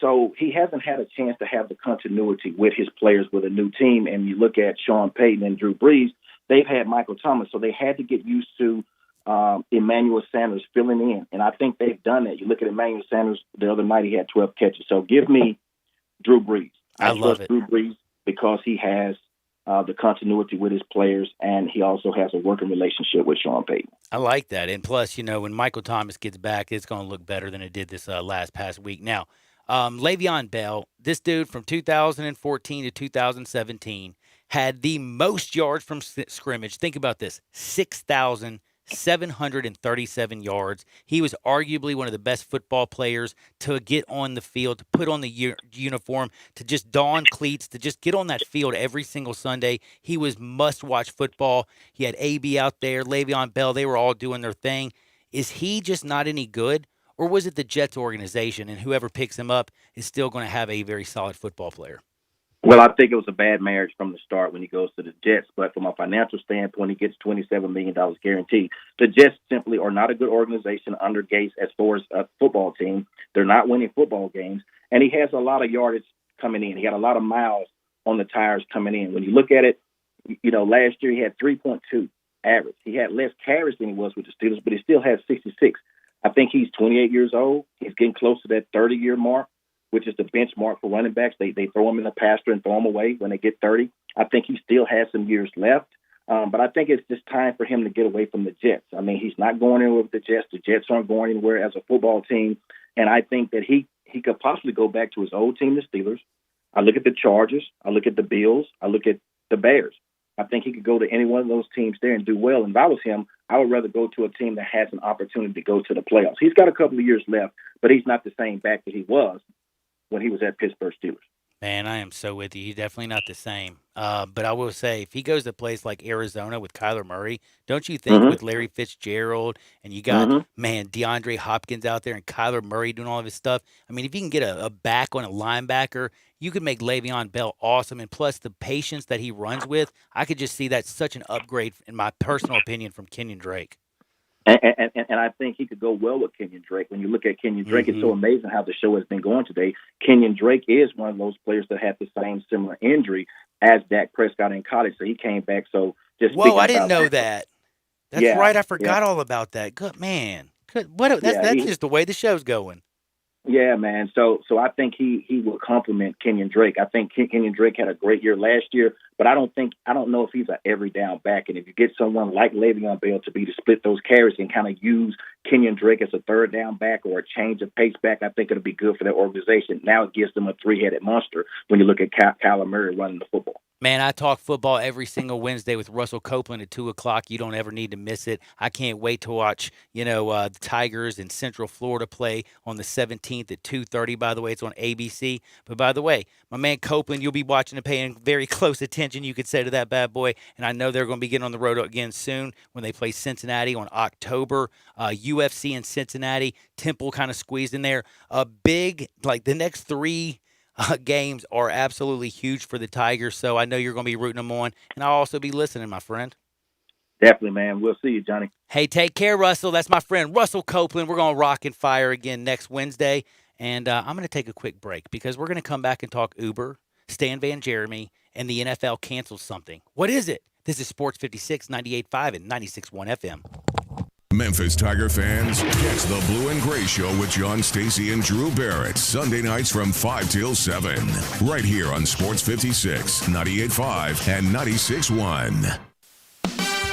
So he hasn't had a chance to have the continuity with his players with a new team. And you look at Sean Payton and Drew Brees, they've had Michael Thomas, so they had to get used to Emmanuel Sanders filling in. And I think they've done that. You look at Emmanuel Sanders the other night, he had 12 catches. So give me Drew Brees. I love it. Drew Brees because he has the continuity with his players, and he also has a working relationship with Sean Payton. I like that. And plus, when Michael Thomas gets back, it's going to look better than it did this past week. Now, Le'Veon Bell, this dude from 2014 to 2017 had the most yards from scrimmage. Think about this, 6,737 yards. He was arguably one of the best football players to get on the field, to put on the uniform, to just don cleats, to just get on that field every single Sunday. He was must-watch football. He had AB out there, Le'Veon Bell. They were all doing their thing. Is he just not any good? Or was it the Jets organization, and whoever picks him up is still going to have a very solid football player? Well, I think it was a bad marriage from the start when he goes to the Jets. But from a financial standpoint, he gets $27 million guaranteed. The Jets simply are not a good organization under Gase as far as a football team. They're not winning football games. And he has a lot of yardage coming in. He had a lot of miles on the tires coming in. When you look at it, last year he had 3.2 average. He had less carries than he was with the Steelers, but he still has 66. I think he's 28 years old. He's getting close to that 30-year mark, which is the benchmark for running backs. They throw him in the pasture and throw him away when they get 30. I think he still has some years left, but I think it's just time for him to get away from the Jets. I mean, he's not going anywhere with the Jets. The Jets aren't going anywhere as a football team, and I think that he could possibly go back to his old team, the Steelers. I look at the Chargers. I look at the Bills. I look at the Bears. I think he could go to any one of those teams there and do well. And if I was him, I would rather go to a team that has an opportunity to go to the playoffs. He's got a couple of years left, but he's not the same back that he was when he was at Pittsburgh Steelers. Man, I am so with you. He's definitely not the same. But I will say, if he goes to a place like Arizona with Kyler Murray, don't you think with Larry Fitzgerald and you got, DeAndre Hopkins out there and Kyler Murray doing all of his stuff, I mean, if you can get a back on a linebacker, you could make Le'Veon Bell awesome. And plus the patience that he runs with, I could just see that's such an upgrade, in my personal opinion, from Kenyon Drake. And I think he could go well with Kenyon Drake. When you look at Kenyon Drake, it's so amazing how the show has been going today. Kenyon Drake is one of those players that had the same similar injury as Dak Prescott in college, so he came back. So just whoa, I didn't know that. That's right. I forgot all about that. Good man. That's just the way the show's going. Yeah, man. So I think he will complement Kenyon Drake. I think Kenyon Drake had a great year last year, but I don't know if he's an every down back. And if you get someone like Le'Veon Bell to split those carries and kind of use Kenyon Drake as a third down back or a change of pace back, I think it'll be good for that organization. Now it gives them a three-headed monster when you look at Kyler Murray running the football. Man, I talk football every single Wednesday with Russell Copeland at 2 o'clock. You don't ever need to miss it. I can't wait to watch, the Tigers in Central Florida play on the 17th at 2:30. By the way, it's on ABC. But by the way, my man Copeland, you'll be watching and paying very close attention, you could say, to that bad boy. And I know they're going to be getting on the road again soon when they play Cincinnati on October. UFC in Cincinnati, Temple kind of squeezed in there. A big, the next three games are absolutely huge for the Tigers, so I know you're going to be rooting them on, and I'll also be listening, my friend. Definitely, man. We'll see you, Johnny. Hey, take care, Russell. That's my friend Russell Copeland. We're going to rock and fire again next Wednesday, and I'm going to take a quick break because we're going to come back and talk Uber, Stan Van Jeremy, and the NFL cancels something. What is it? This is Sports 56, 98.5, and 96.1 FM. Memphis Tiger fans, catch the Blue and Gray Show with John Stacey and Drew Barrett, Sunday nights from 5 till 7, right here on Sports 56, 98.5, and 96.1.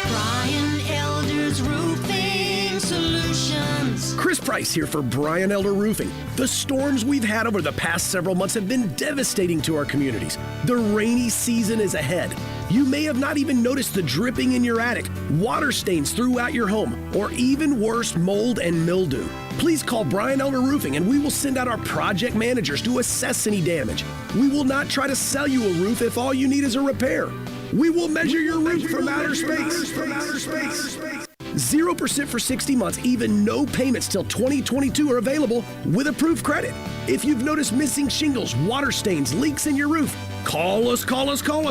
Brian Elder's Roofing Solutions. Chris Price here for Brian Elder Roofing. The storms we've had over the past several months have been devastating to our communities. The rainy season is ahead. You may have not even noticed the dripping in your attic, water stains throughout your home, or even worse, mold and mildew. Please call Brian Elder Roofing and we will send out our project managers to assess any damage. We will not try to sell you a roof if all you need is a repair. We will measure your roof from outer space. 0% for 60 months, even no payments till 2022 are available with approved credit. If you've noticed missing shingles, water stains, leaks in your roof, call us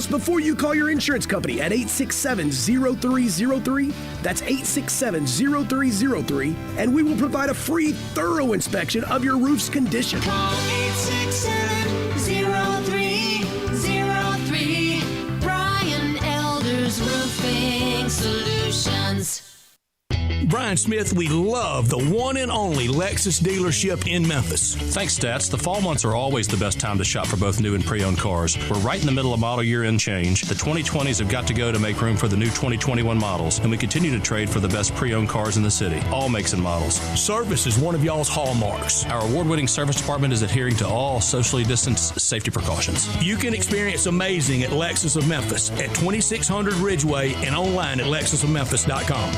before you call your insurance company at 867-0303. That's 867-0303, and we will provide a free, thorough inspection of your roof's condition. Call 867-0303. Brian Elder's Roofing Solutions. Brian Smith, we love the one and only Lexus dealership in Memphis. Thanks, Stats. The fall months are always the best time to shop for both new and pre-owned cars. We're right in the middle of model year end change. The 2020s have got to go to make room for the new 2021 models, and we continue to trade for the best pre-owned cars in the city, all makes and models. Service is one of y'all's hallmarks. Our award-winning service department is adhering to all socially distanced safety precautions. You can experience amazing at Lexus of Memphis at 2600 Ridgeway and online at lexusofmemphis.com.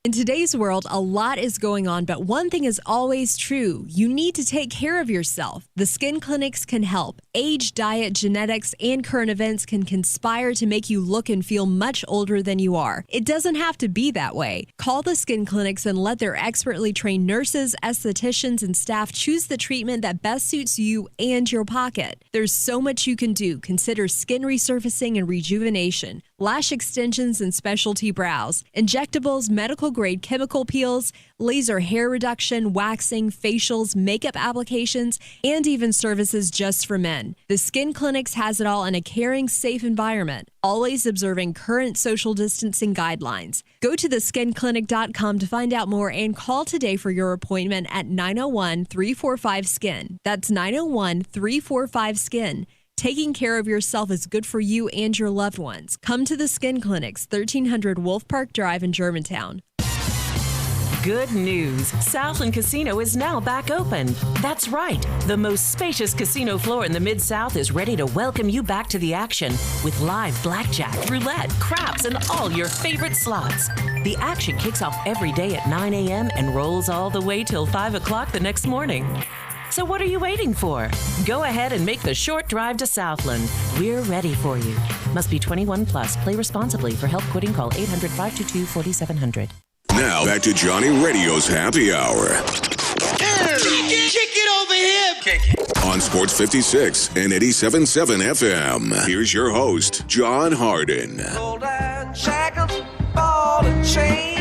In today's world, a lot is going on, but one thing is always true. You need to take care of yourself. The skin clinics can help. Age, diet, genetics, and current events can conspire to make you look and feel much older than you are. It doesn't have to be that way. Call the skin clinics and let their expertly trained nurses, estheticians, and staff choose the treatment that best suits you and your pocket. There's so much you can do. Consider skin resurfacing and rejuvenation, lash extensions and specialty brows, injectables, medical-grade chemical peels, laser hair reduction, waxing, facials, makeup applications, and even services just for men. The Skin Clinics has it all in a caring, safe environment, always observing current social distancing guidelines. Go to theskinclinic.com to find out more and call today for your appointment at 901-345-SKIN. That's 901-345-SKIN. Taking care of yourself is good for you and your loved ones. Come to the Skin Clinics, 1300 Wolf Park Drive in Germantown. Good news. Southland Casino is now back open. That's right. The most spacious casino floor in the Mid-South is ready to welcome you back to the action with live blackjack, roulette, craps, and all your favorite slots. The action kicks off every day at 9 a.m. and rolls all the way till 5 o'clock the next morning. So what are you waiting for? Go ahead and make the short drive to Southland. We're ready for you. Must be 21 plus. Play responsibly. For help quitting, call 800-522-4700. Now back to Johnny Radio's Happy Hour. Kick it over here. On Sports 56 and 87.7 FM. Here's your host, John Harden. Gold and shackles, ball and chain.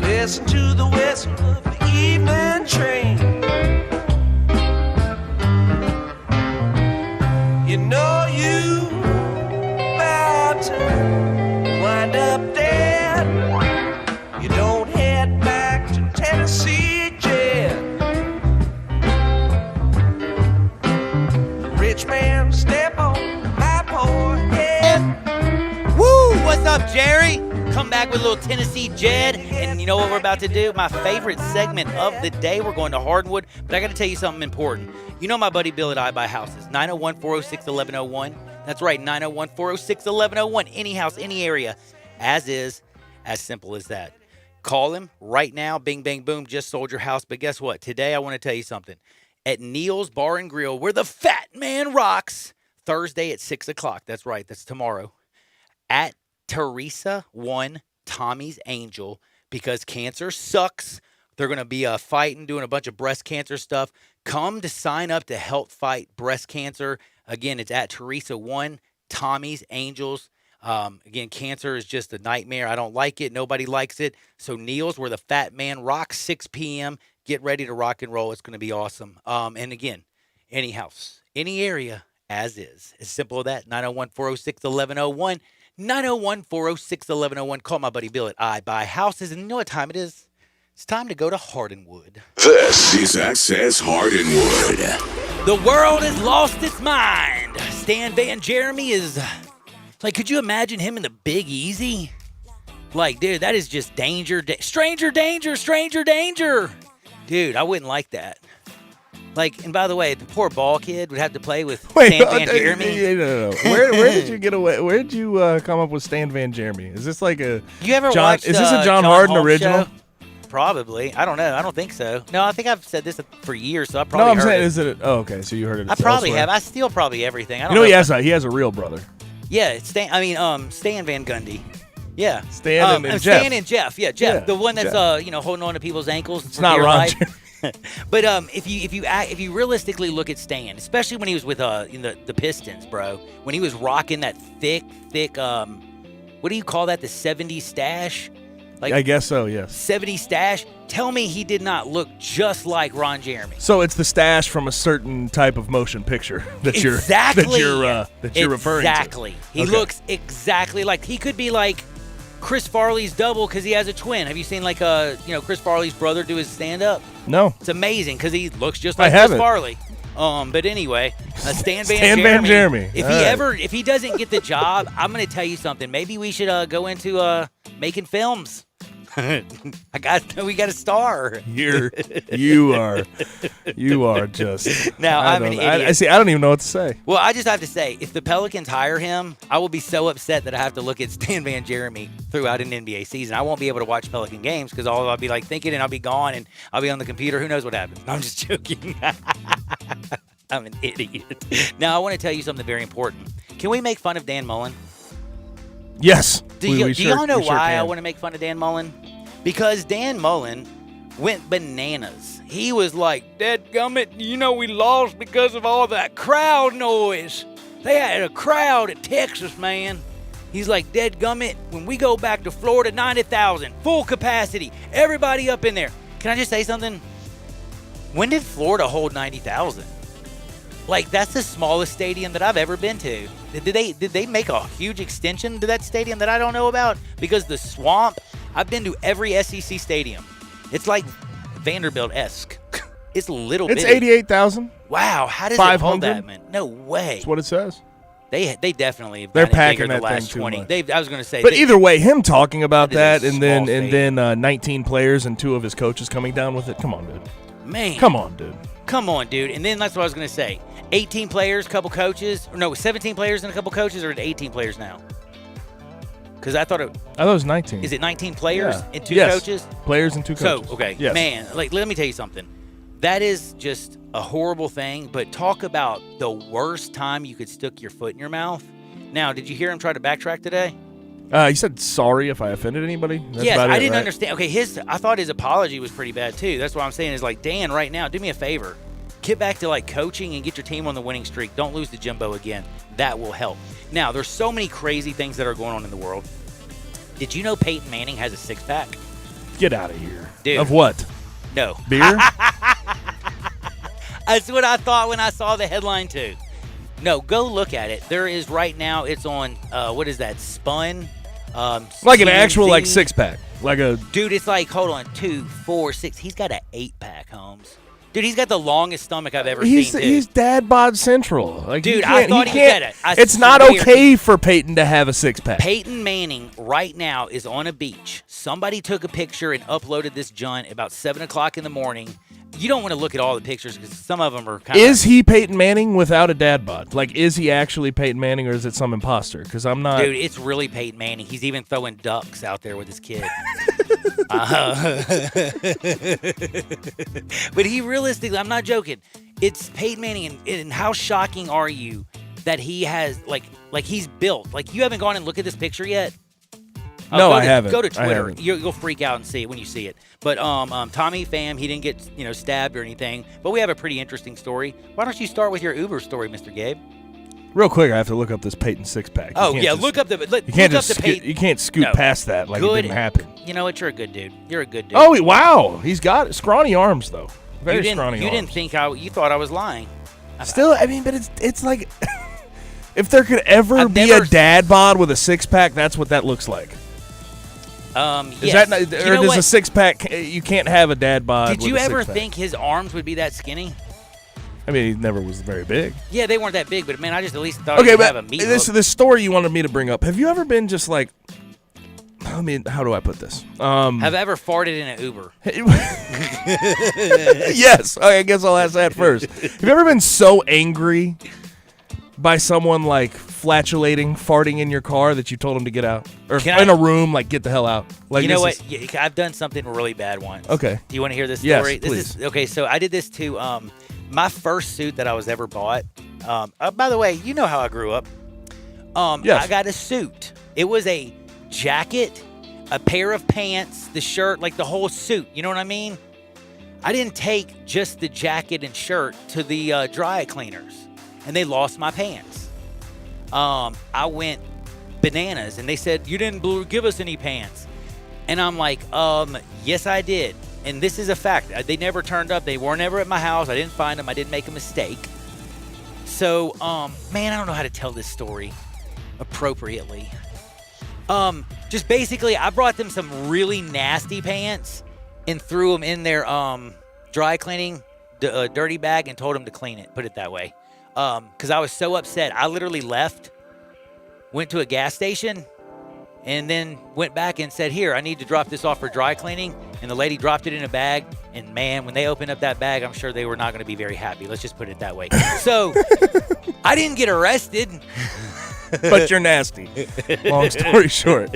Listen to the whistle of the evening train. You know you about to wind up dead. You don't head back to Tennessee jet. Rich man step on my poor head. Woo! What's up, Jerry? Come back with a little Tennessee Jed, and you know what we're about to do? My favorite segment of the day. We're going to Hardwood, but I got to tell you something important. You know my buddy Bill at I Buy Houses, 901-406-1101. That's right, 901-406-1101. Any house, any area, as is, as simple as that. Call him right now. Bing, bang, boom, just sold your house. But guess what? Today I want to tell you something. At Neil's Bar and Grill, where the fat man rocks, Thursday at 6 o'clock. That's right, that's tomorrow. At Teresa 1 Tommy's Angel, because cancer sucks. They're going to be fighting, doing a bunch of breast cancer stuff. Come to sign up to help fight breast cancer. Again, it's at Teresa 1 Tommy's Angels. Again, cancer is just a nightmare. I don't like it. Nobody likes it. So Neil's, where the fat man rocks, 6 p.m. Get ready to rock and roll. It's going to be awesome. And again, any house, any area, as is. As simple as that. 901-406-1101. 901-406-1101. Call my buddy Bill at I Buy Houses. And you know what time it is? It's time to go to Hardenwood. This is Access Hardenwood. The world has lost its mind. Stan Van Jeremy is... Like, could you imagine him in the Big Easy? Like, dude, that is just danger. Stranger danger, stranger danger. Dude, I wouldn't like that. Like, and by the way, the poor ball kid would have to play with Stan Van Jeremy. No. Where did you get away? Where did you come up with Stan Van Jeremy? Is this like a you ever John? Watched, is this a John Harden Holmes original? Show? Probably. I don't know. I don't think so. No, I think I've said this for years, so I probably No, I'm heard saying, it. is it? Oh, okay. So you heard it. I probably elsewhere. have. I steal probably everything. I don't You know he know. has a real brother. Yeah, it's Stan Van Gundy. Yeah, Stan and Jeff. Stan and Jeff. Yeah, Jeff, Yeah, the one that's Jeff. holding on to people's ankles. It's not Ron. But if you realistically look at Stan, especially when he was with the Pistons, bro, when he was rocking that thick what do you call that? The 70s stash. Like, I guess so. Yes. 70s stash. Tell me he did not look just like Ron Jeremy. So it's the stash from a certain type of motion picture that you're referring to. Exactly. He Okay. looks exactly like he could be like Chris Farley's double because he has a twin. Have you seen Chris Farley's brother do his stand up? No. It's amazing because he looks just I like Chris haven't. Farley. But anyway, Stan Van Van Jeremy. If he doesn't get the job, I'm going to tell you something. Maybe we should go into making films. We got a star. You are just. Now I'm an idiot. I see. I don't even know what to say. Well, I just have to say, if the Pelicans hire him, I will be so upset that I have to look at Stan Van Jeremy throughout an NBA season. I won't be able to watch Pelican games because I'll be like thinking, and I'll be gone, and I'll be on the computer. Who knows what happens? No, I'm just joking. I'm an idiot. Now I want to tell you something very important. Can we make fun of Dan Mullen? Yes. Do y'all know why I want to make fun of Dan Mullen? Because Dan Mullen went bananas. He was like, "Dadgummit, we lost because of all that crowd noise. They had a crowd at Texas, man." He's like, "Dadgummit, when we go back to Florida, 90,000, full capacity, everybody up in there." Can I just say something? When did Florida hold 90,000? Like, that's the smallest stadium that I've ever been to. Did they make a huge extension to that stadium that I don't know about? Because the Swamp, I've been to every SEC stadium. It's like Vanderbilt-esque. It's a little bit. It's 88,000. Wow, how does it hold that, man? No way. That's what it says. They definitely have They're gotten packing bigger that the last thing too 20. much. I was going to say. But either way, him talking about that is and a then small 19 players and 2 of his coaches coming down with it. Come on, dude. Man. Come on, dude. Come on, dude. And then that's what I was going to say. 18 players, couple coaches. Or no, 17 players and a couple coaches, or 18 players now? Because I thought it was 19. Is it 19 players and 2 Yes. coaches? Players and 2 coaches. So, okay. Yes. Man, like, let me tell you something. That is just a horrible thing, but talk about the worst time you could stick your foot in your mouth. Now, did you hear him try to backtrack today? He said sorry if I offended anybody. That's Yes, about I it, didn't right? understand. Okay, I thought his apology was pretty bad too. That's what I'm saying is like, Dan, right now, do me a favor. Get back to like coaching and get your team on the winning streak. Don't lose to Jimbo again. That will help. Now, there's so many crazy things that are going on in the world. Did you know Peyton Manning has a 6-pack? Get out of here. Dude. Of what? No. Beer? That's what I thought when I saw the headline too. No, go look at it. There is right now. It's on. What is that? Spun. Like an actual TMZ. like 6-pack. Like a Dude, it's like, hold on, 2, 4, 6. He's got an 8-pack, Holmes. Dude, he's got the longest stomach I've ever seen. Dude. He's dad bod central. Like, Dude, he I can't- thought he he was can't- at it. I It's not swear. okay for Peyton to have a 6-pack. Peyton Manning right now is on a beach. Somebody took a picture and uploaded this joint about 7 o'clock in the morning. You don't want to look at all the pictures because some of them are kind of. Is he Peyton Manning without a dad bod? Like, is he actually Peyton Manning or is it some imposter? Because I'm not. Dude, it's really Peyton Manning. He's even throwing ducks out there with his kid. But he realistically, I'm not joking. It's Peyton Manning, and how shocking are you that he has like he's built? Like, you haven't gone and looked at this picture yet? No, I haven't. Go to I Twitter. haven't. You'll freak out and see it when you see it. But Tommy Pham, he didn't get stabbed or anything. But we have a pretty interesting story. Why don't you start with your Uber story, Mr. Gabe? Real quick, I have to look up this Peyton 6-pack. Oh yeah, look up the. You can't look just up the Peyton. you can't scoot No. past that like Good. it didn't happen. You know what? You're a good dude. You're a good dude. Oh wow, he's got scrawny arms though. Very scrawny You arms. didn't think you thought I was lying. Still, I mean, but it's like if there could ever I've be never a dad bod with a 6-pack, that's what that looks like. Is Is that not, or does a 6-pack? You can't have a dad bod. Did with you a ever 6-pack. think his arms would be that skinny? I mean, he never was very big. Yeah, they weren't that big, but man, I just at least thought Okay, he would but have a meat this hook. this story you wanted me to bring up. Have you ever been just like? I mean, how do I put this? Have I ever farted in an Uber? Yes, I guess I'll ask that first. Have you ever been so angry by someone like flatulating, farting in your car that you told him to get out, or in a room, like get the hell out? Like, You know this what? is- Yeah, I've done something really bad once. Okay. Do you want to hear this Yes, story? please. Okay, so I did this to my first suit that I was ever bought. By the way, you know how I grew up. Yes. I got a suit. It was a jacket, a pair of pants, the shirt, like the whole suit. You know what I mean? I didn't take just the jacket and shirt to the dry cleaners, and they lost my pants. I went bananas, and they said, "You didn't give us any pants." And I'm like, yes, I did. And this is a fact. They never turned up. They were never at my house. I didn't find them. I didn't make a mistake. So, man, I don't know how to tell this story appropriately. Just basically, I brought them some really nasty pants and threw them in their dry cleaning dirty bag and told them to clean it. Put it that way. Because I was so upset. I literally left, went to a gas station, and then went back and said, here, I need to drop this off for dry cleaning. And the lady dropped it in a bag. And, man, when they opened up that bag, I'm sure they were not going to be very happy. Let's just put it that way. So I didn't get arrested. But you're nasty. Long story short.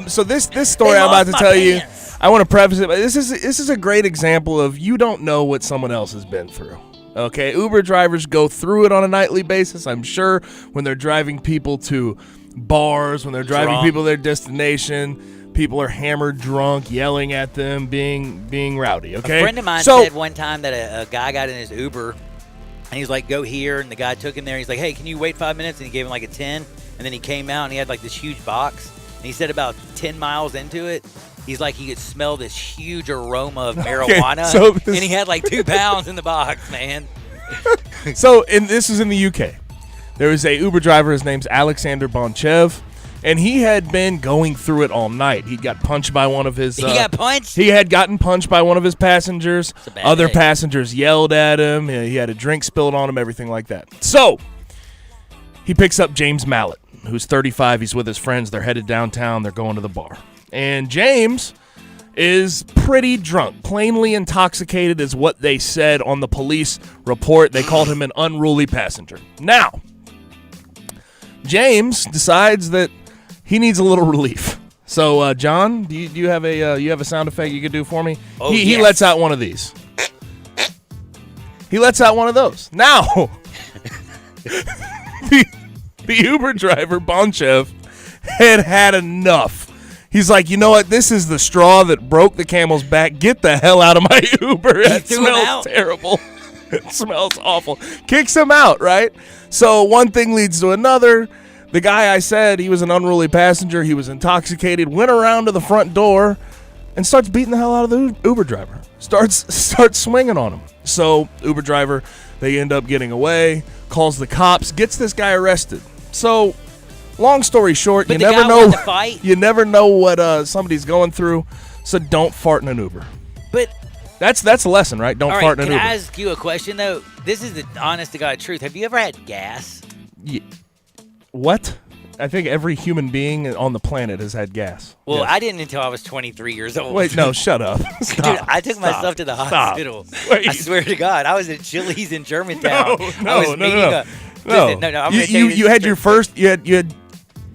So this story I'm about to tell you, I want to preface it. This is a great example of you don't know what someone else has been through. Okay, Uber drivers go through it on a nightly basis, I'm sure, when they're driving people to bars, when they're driving people to their destination. People are hammered, drunk, yelling at them, being rowdy. Okay. A friend of mine said one time that a guy got in his Uber, and he's like, "Go here," and the guy took him there. He's like, "Hey, can you wait 5 minutes?" And he gave him like a 10, and then he came out and he had like this huge box, and he said about 10 miles into it, he's like he could smell this huge aroma of marijuana, and he had like 2 pounds in the box, man. So, this is in the UK. There was a Uber driver. His name's Alexander Bonchev. And he had been going through it all night. He got punched by one of his... He got punched? He had gotten punched by one of his passengers. Other passengers yelled at him. He had a drink spilled on him, everything like that. So, he picks up James Mallett, who's 35. He's with his friends. They're headed downtown. They're going to the bar. And James is pretty drunk. Plainly intoxicated is what they said on the police report. They called him an unruly passenger. Now, James decides that he needs a little relief. So, John, do you have a sound effect you could do for me? Oh, he lets out one of these. He lets out one of those. Now, the Uber driver, Bonchev, had enough. He's like, you know what? This is the straw that broke the camel's back. Get the hell out of my Uber. It smells terrible. It smells awful. Kicks him out, right? So one thing leads to another. The guy I said, he was an unruly passenger. He was intoxicated, went around to the front door and starts beating the hell out of the Uber driver. Starts swinging on him. So Uber driver, they end up getting away, calls the cops, gets this guy arrested. So long story short, you never know. You never know what somebody's going through. So don't fart in an Uber. But that's a lesson, right? Don't fart in an Uber. Can I ask you a question though? This is the honest to God truth. Have you ever had gas? Yeah. What? I think every human being on the planet has had gas. Well, Yes. I didn't until I was 23 years old. Wait, no, shut up. Stop. Dude, I took myself to the hospital. I swear to God, I was at Chili's in Germantown. No. You had your first. You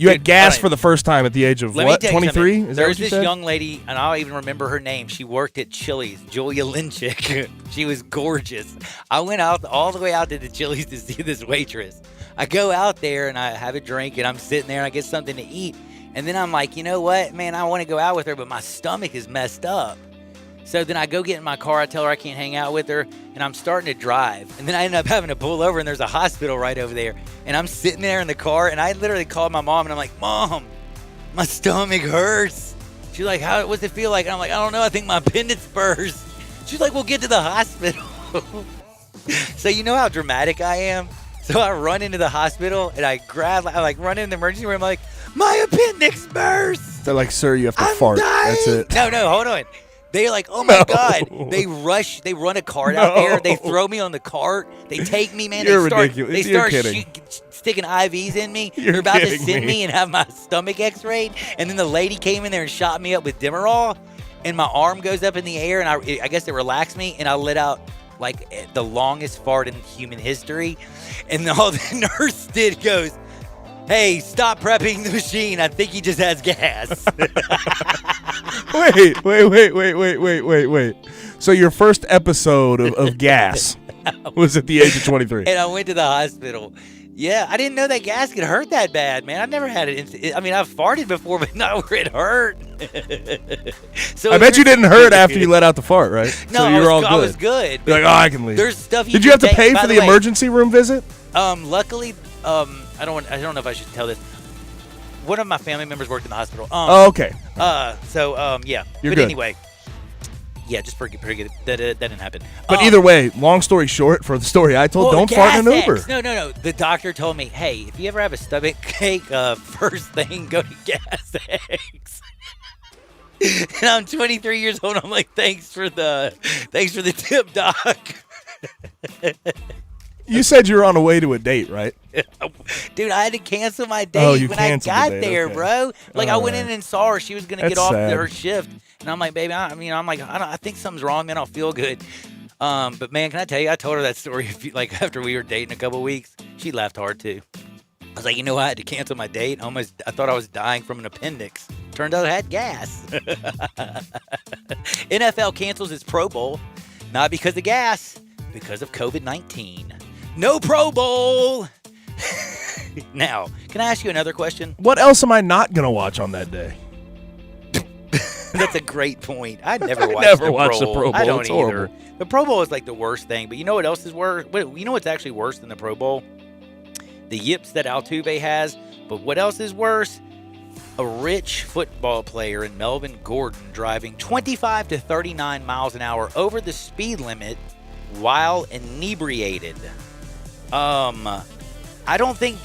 had gas for the first time at the age of what? 23? Is that what you said? There's this young lady, and I'll even remember her name. She worked at Chili's, Julia Linchick. She was gorgeous. I went out all the way out to the Chili's to see this waitress. I go out there and I have a drink and I'm sitting there and I get something to eat. And then I'm like, you know what, man, I want to go out with her, but my stomach is messed up. So then I go get in my car. I tell her I can't hang out with her, and I'm starting to drive. And then I end up having to pull over, and there's a hospital right over there. And I'm sitting there in the car, and I literally called my mom, and I'm like, Mom, my stomach hurts. She's like, what's it feel like? And I'm like, I don't know. I think my appendix burst. She's like, well, get to the hospital. So you know how dramatic I am? So I run into the hospital, and I run in the emergency room. I'm like, my appendix burst. They're like, sir, you have to fart. Dying. That's it. No, hold on. They're like, oh my God. They run a cart out there. They throw me on the cart. They take me, man. You're ridiculous. They You're start kidding. sticking IVs in me. You're They're about to kidding send me. me and have my stomach x-rayed. And then the lady came in there and shot me up with Demerol. And my arm goes up in the air. And I guess it relaxed me. And I let out like the longest fart in human history. And all the nurse did goes, hey, stop prepping the machine. I think he just has gas. Wait. So your first episode of gas was at the age of 23. And I went to the hospital. Yeah, I didn't know that gas could hurt that bad, man. I've never had it. I mean, I've farted before, but not where it hurt. So I bet you didn't hurt after you let out the fart, right? No, so you were all good. I was good. You're like, oh, I can leave. There's stuff you Did you can have to take- pay by for the the way, emergency room visit? Luckily, I don't know if I should tell this. One of my family members worked in the hospital. Okay. Yeah. You're but good. Anyway, yeah, just forget that didn't happen. But either way, long story short, for the story I told, don't fart in an gas Uber. X. No. The doctor told me, hey, if you ever have a stomach ache, first thing, go to Gas X. And I'm 23 years old. I'm like, thanks for the tip, doc. You said you were on the way to a date, right? Dude, I had to cancel my date when I canceled got the date, there, okay. bro. Like, I All went right. in and saw her. She was going to get That's off sad. her shift. And I'm like, baby, I think something's wrong, man. I'll feel good. But, man, can I tell you, I told her that story, after we were dating a couple weeks. She laughed hard, too. I was like, you know what? I had to cancel my date. I thought I was dying from an appendix. Turned out I had gas. NFL cancels its Pro Bowl, not because of gas, because of COVID-19. No Pro Bowl. Now, can I ask you another question? What else am I not going to watch on that day? That's a great point. I never watched the Pro Bowl. I don't It's either. horrible. The Pro Bowl is like the worst thing. But you know what else is worse? You know what's actually worse than the Pro Bowl? The yips that Altuve has. But what else is worse? A rich football player in Melvin Gordon driving 25 to 39 miles an hour over the speed limit while inebriated. I don't think.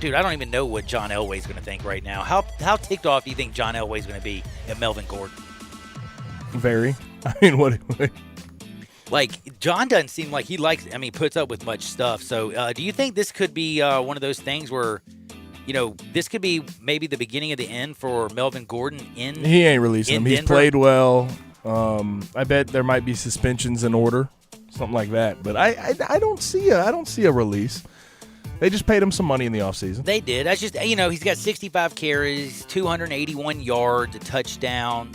Dude, I don't even know what John Elway's going to think right now. How ticked off do you think John Elway's going to be at Melvin Gordon? Very. I mean, what? Like, John doesn't seem like he puts up with much stuff. So, do you think this could be one of those things where, this could be maybe the beginning of the end for Melvin Gordon He ain't releasing him. He's Denver? played well. I bet there might be suspensions in order, something like that. But I don't see a release. They just paid him some money in the offseason. They did. That's just, he's got 65 carries, 281 yards, a touchdown,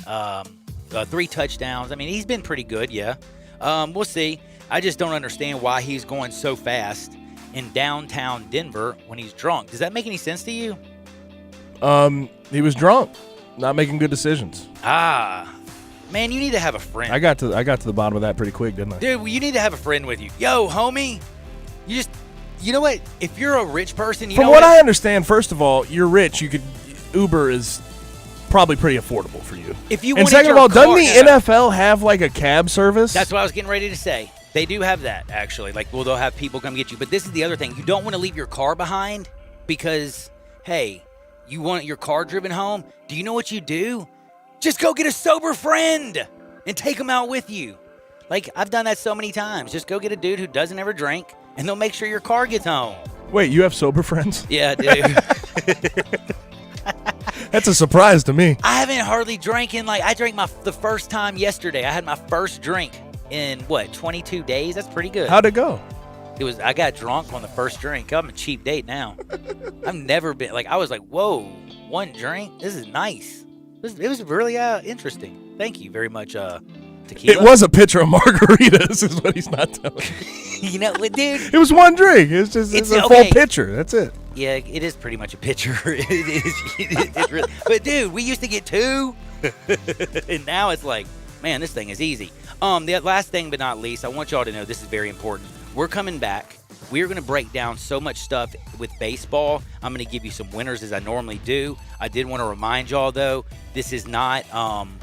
3 touchdowns. I mean, he's been pretty good, yeah. We'll see. I just don't understand why he's going so fast in downtown Denver when he's drunk. Does that make any sense to you? He was drunk, not making good decisions. Man, you need to have a friend. I got to the bottom of that pretty quick, didn't I? Dude, you need to have a friend with you. Yo, homie, you know what? If you're a rich person, From what I understand, first of all, you're rich. Uber is probably pretty affordable for you. If you and wanted second of your all, doesn't car- the NFL have like a cab service? That's what I was getting ready to say. They do have that, actually. Like, they'll have people come get you. But this is the other thing. You don't want to leave your car behind because, hey, you want your car driven home. Do you know what you do? Just go get a sober friend and take them out with you. Like, I've done that so many times. Just go get a dude who doesn't ever drink, and they'll make sure your car gets home. Wait, you have sober friends? Yeah, dude. That's a surprise to me. I haven't hardly drank I drank the first time yesterday. I had my first drink in, 22 days? That's pretty good. How'd it go? I got drunk on the first drink. I'm a cheap date now. I've never been, I was like, whoa, one drink? This is nice. It was really interesting. Thank you very much, Tequila. It was a pitcher of margaritas, is what he's not telling me. You know what, dude? It was one drink. It's a full pitcher. That's it. Yeah, it is pretty much a pitcher. It really, but, dude, we used to get 2. And now it's like, man, this thing is easy. The last thing but not least, I want y'all to know this is very important. We're coming back. We're going to break down so much stuff with baseball. I'm going to give you some winners as I normally do. I did want to remind y'all, though, this is not,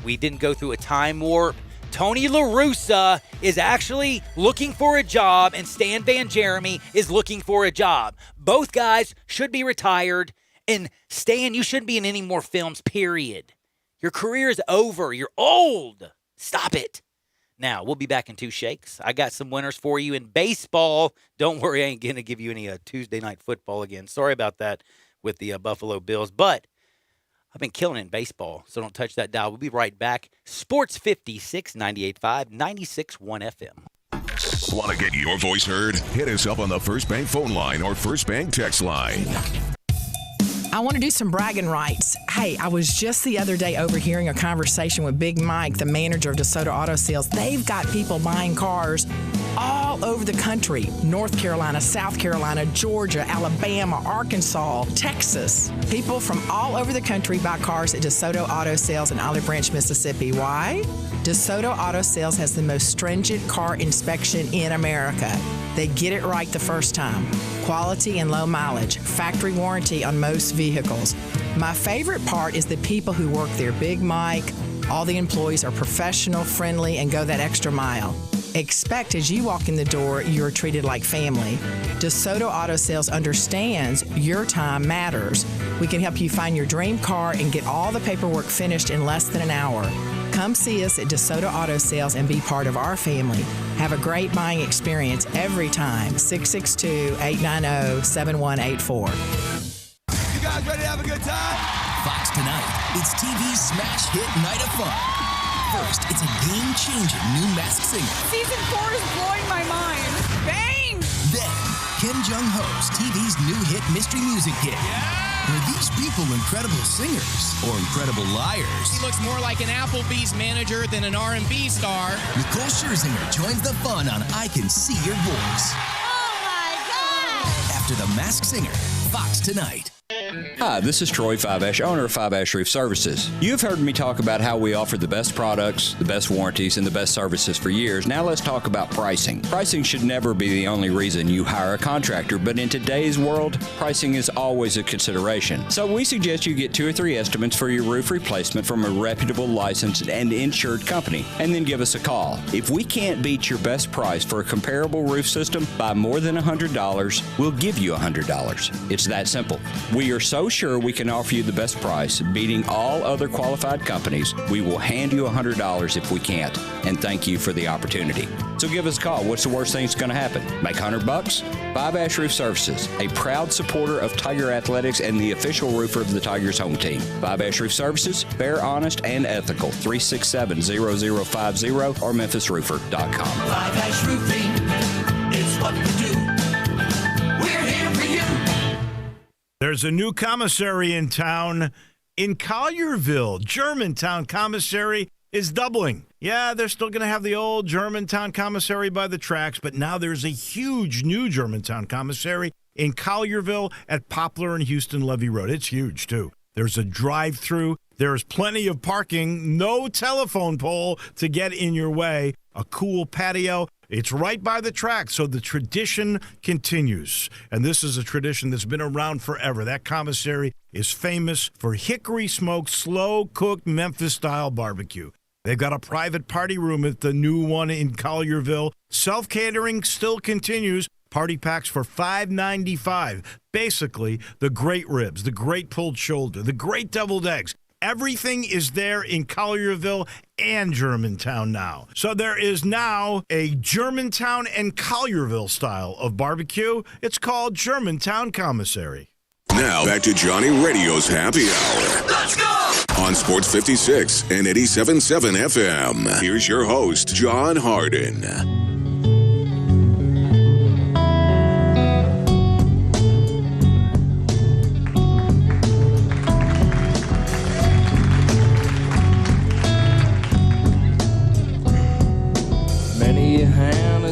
we didn't go through a time warp. Tony La Russa is actually looking for a job, and Stan Van Jeremy is looking for a job. Both guys should be retired, and Stan, you shouldn't be in any more films, period. Your career is over. You're old. Stop it. Now, we'll be back in 2 shakes. I got some winners for you in baseball. Don't worry, I ain't going to give you any Tuesday night football again. Sorry about that with the Buffalo Bills, but I've been killing it in baseball, so don't touch that dial. We'll be right back. Sports 56, 98.5, 96.1 FM. Want to get your voice heard? Hit us up on the First Bank phone line or First Bank text line. I want to do some bragging rights. Hey, I was just the other day overhearing a conversation with Big Mike, the manager of DeSoto Auto Sales. They've got people buying cars all over the country. North Carolina, South Carolina, Georgia, Alabama, Arkansas, Texas. People from all over the country buy cars at DeSoto Auto Sales in Olive Branch, Mississippi. Why? DeSoto Auto Sales has the most stringent car inspection in America. They get it right the first time. Quality and low mileage. Factory warranty on most vehicles. My favorite part is the people who work there. Big Mike, all the employees are professional, friendly, and go that extra mile. Expect as you walk in the door, you're treated like family. DeSoto Auto Sales understands your time matters. We can help you find your dream car and get all the paperwork finished in less than an hour. Come see us at DeSoto Auto Sales and be part of our family. Have a great buying experience every time. 662-890-7184. You guys ready to have a good time? Fox Tonight. It's TV's smash hit night of fun. First, it's a game-changing new Masked Singer. Season 4 is blowing my mind. Bang! Then, Kim Jung-ho's TV's new hit mystery music hit. Are these people incredible singers or incredible liars? He looks more like an Applebee's manager than an R&B star. Nicole Scherzinger joins the fun on I Can See Your Voice. Oh my God! After The Masked Singer, Fox Tonight. Hi, this is Troy Five-Ash, owner of Five-Ash Roof Services. You've heard me talk about how we offer the best products, the best warranties, and the best services for years. Now let's talk about pricing. Pricing should never be the only reason you hire a contractor, but in today's world, pricing is always a consideration. So we suggest you get 2 or 3 estimates for your roof replacement from a reputable, licensed, and insured company, and then give us a call. If we can't beat your best price for a comparable roof system by more than $100, we'll give you $100. It's that simple. We are so sure we can offer you the best price, beating all other qualified companies, we will hand you $100 if we can't. And thank you for the opportunity. So give us a call. What's the worst thing that's going to happen? Make $100? Five-Ash Roof Services, a proud supporter of Tiger Athletics and the official roofer of the Tigers home team. Five-Ash Roof Services, fair, honest, and ethical. 367-0050 or memphisroofer.com. Five-Ash Roofing, it's what we do. We're here for you. There's a new commissary in town in Collierville. Germantown Commissary is doubling. Yeah, they're still going to have the old Germantown Commissary by the tracks, but now there's a huge new Germantown Commissary in Collierville at Poplar and Houston Levee Road. It's huge, too. There's a drive-through. There's plenty of parking. No telephone pole to get in your way. A cool patio. It's right by the track, so the tradition continues. And this is a tradition that's been around forever. That commissary is famous for hickory-smoked, slow-cooked Memphis-style barbecue. They've got a private party room at the new one in Collierville. Self-catering still continues. Party packs for $5.95. Basically, the great ribs, the great pulled shoulder, the great deviled eggs. Everything is there in Collierville and Germantown now. So there is now a Germantown and Collierville style of barbecue. It's called Germantown Commissary. Now back to Johnny Radio's Happy Hour. Let's go! On Sports 56 and 87.7 FM. Here's your host, John Harden.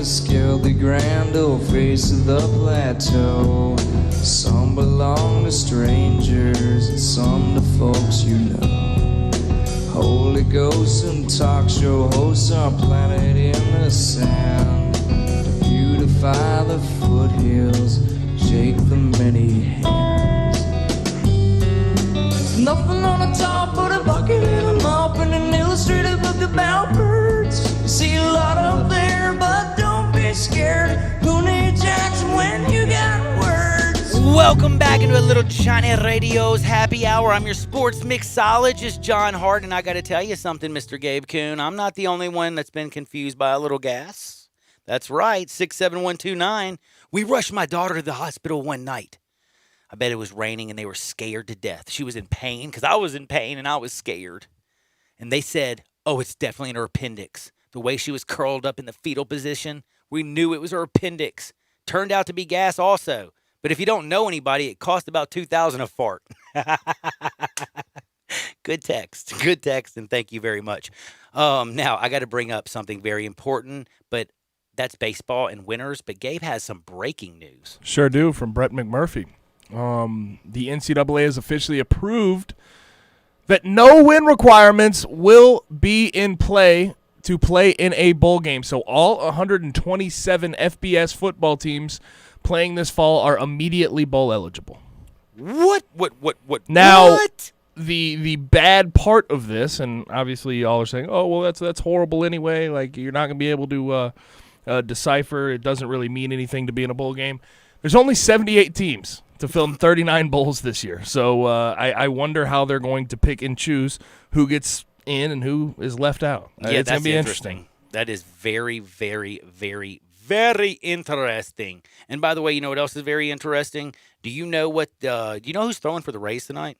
Scaled the grand old face of the plateau. Some belong to strangers and some to folks you know. Holy ghosts and talk show hosts are planted in the sand to beautify the foothills, shake the many hands. There's nothing on the top but a bucket and a mop and an illustrated book about birds. You see a lot up there, but don't be scared. Who needs Jackson when you got words? Welcome back into a little Johnny Radio's Happy Hour. I'm your sports mixologist, John Harden. I got to tell you something, Mr. Gabe Kuhn. I'm not the only one that's been confused by a little gas. That's right, 67129. We rushed my daughter to the hospital one night. I bet it was raining and they were scared to death. She was in pain because I was in pain and I was scared. And they said, oh, it's definitely in her appendix. The way she was curled up in the fetal position, we knew it was her appendix. Turned out to be gas also. But if you don't know anybody, it cost about $2,000 a fart. Good text, and thank you very much. Now, I got to bring up something very important, but that's baseball and winners. But Gabe has some breaking news. Sure do, from Brett McMurphy. The NCAA has officially approved that no win requirements will be in play to play in a bowl game. So all 127 FBS football teams playing this fall are immediately bowl eligible. What? Now, what? The bad part of this, and obviously y'all are saying, oh, well, that's horrible anyway. Like, you're not going to be able to decipher. It doesn't really mean anything to be in a bowl game. There's only 78 teams to film 39 bowls this year. So I wonder how they're going to pick and choose who gets in and who is left out. Yeah, it's that's gonna be interesting. That is very, very, very, very interesting. And by the way, you know what else is very interesting? Do you know who's throwing for the Rays tonight?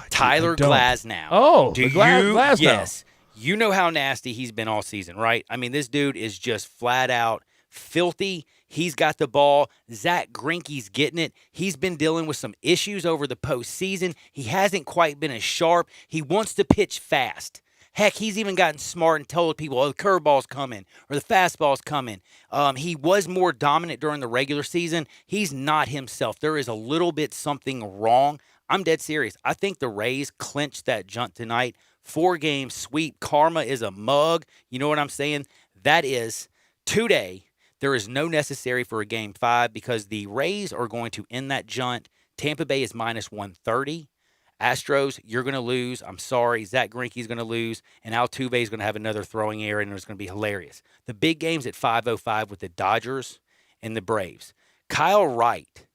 Tyler Glasnow. Oh, do Glasnow. Yes. You know how nasty he's been all season, right? I mean, this dude is just flat out filthy. He's got the ball. Zach Greinke's getting it. He's been dealing with some issues over the postseason. He hasn't quite been as sharp. He wants to pitch fast. Heck, he's even gotten smart and told people, oh, the curveball's coming or the fastball's coming. He was more dominant during the regular season. He's not himself. There is a little bit something wrong. I'm dead serious. I think the Rays clinched that jump tonight. 4-game sweep. Karma is a mug. You know what I'm saying? That is today. There is no necessary for a Game 5 because the Rays are going to end that jaunt. Tampa Bay is minus 130. Astros, you're going to lose. I'm sorry. Zach Greinke's going to lose. And Altuve is going to have another throwing error, and it's going to be hilarious. The big game's at 5:05 with the Dodgers and the Braves. Kyle Wright,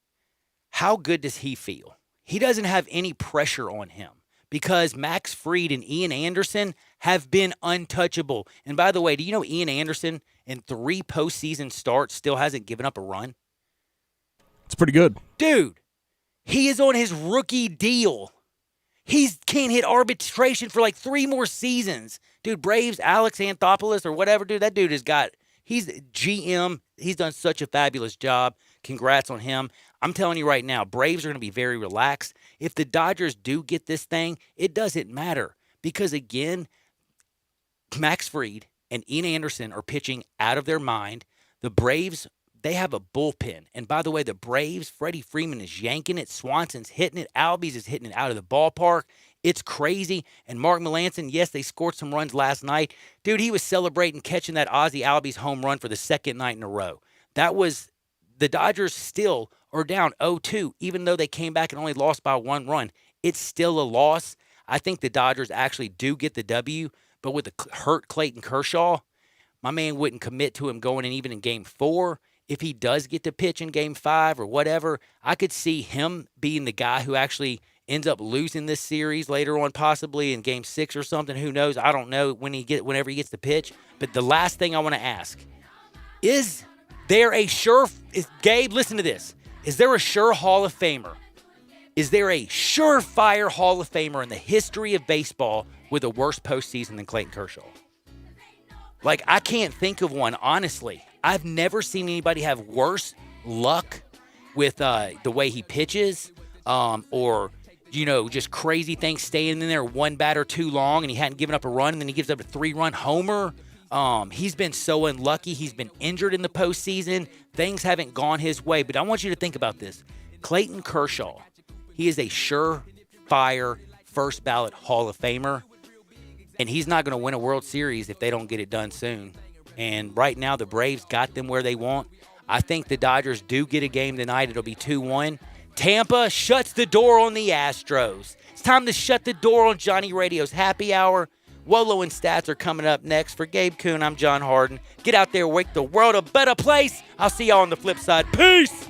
how good does he feel? He doesn't have any pressure on him because Max Fried and Ian Anderson have been untouchable. And by the way, do you know Ian Anderson in 3 postseason starts still hasn't given up a run? It's pretty good. Dude, he is on his rookie deal. He can't hit arbitration for like 3 more seasons. Dude, Braves, Alex Anthopoulos or whatever, dude, that dude he's GM. He's done such a fabulous job. Congrats on him. I'm telling you right now, Braves are going to be very relaxed. If the Dodgers do get this thing, it doesn't matter. Because, again, Max Fried and Ian Anderson are pitching out of their mind. The Braves, they have a bullpen. And, by the way, the Braves, Freddie Freeman is yanking it. Swanson's hitting it. Albies is hitting it out of the ballpark. It's crazy. And Mark Melancon, yes, they scored some runs last night. Dude, he was celebrating catching that Ozzie Albies home run for the second night in a row. The Dodgers still are down 0-2, even though they came back and only lost by 1 run. It's still a loss. I think the Dodgers actually do get the W, but with the hurt Clayton Kershaw, my man wouldn't commit to him going in even in Game 4. If he does get to pitch in Game 5 or whatever, I could see him being the guy who actually ends up losing this series later on, possibly in Game 6 or something. Who knows? I don't know whenever he gets to pitch. But the last thing I want to ask, is there a Gabe, listen to this. Is there a sure Hall of Famer? Is there a surefire Hall of Famer in the history of baseball with a worse postseason than Clayton Kershaw? Like, I can't think of one, honestly. I've never seen anybody have worse luck with the way he pitches or, just crazy things staying in there one batter too long and he hadn't given up a run and then he gives up a 3-run homer. He's been so unlucky. He's been injured in the postseason. Things haven't gone his way. But I want you to think about this. Clayton Kershaw, he is a surefire first ballot Hall of Famer. And he's not going to win a World Series if they don't get it done soon. And right now, the Braves got them where they want. I think the Dodgers do get a game tonight. It'll be 2-1. Tampa shuts the door on the Astros. It's time to shut the door on Johnny Radio's Happy Hour. Wolo and Stats are coming up next. For Gabe Kuhn, I'm John Harden. Get out there, make the world a better place. I'll see y'all on the flip side. Peace!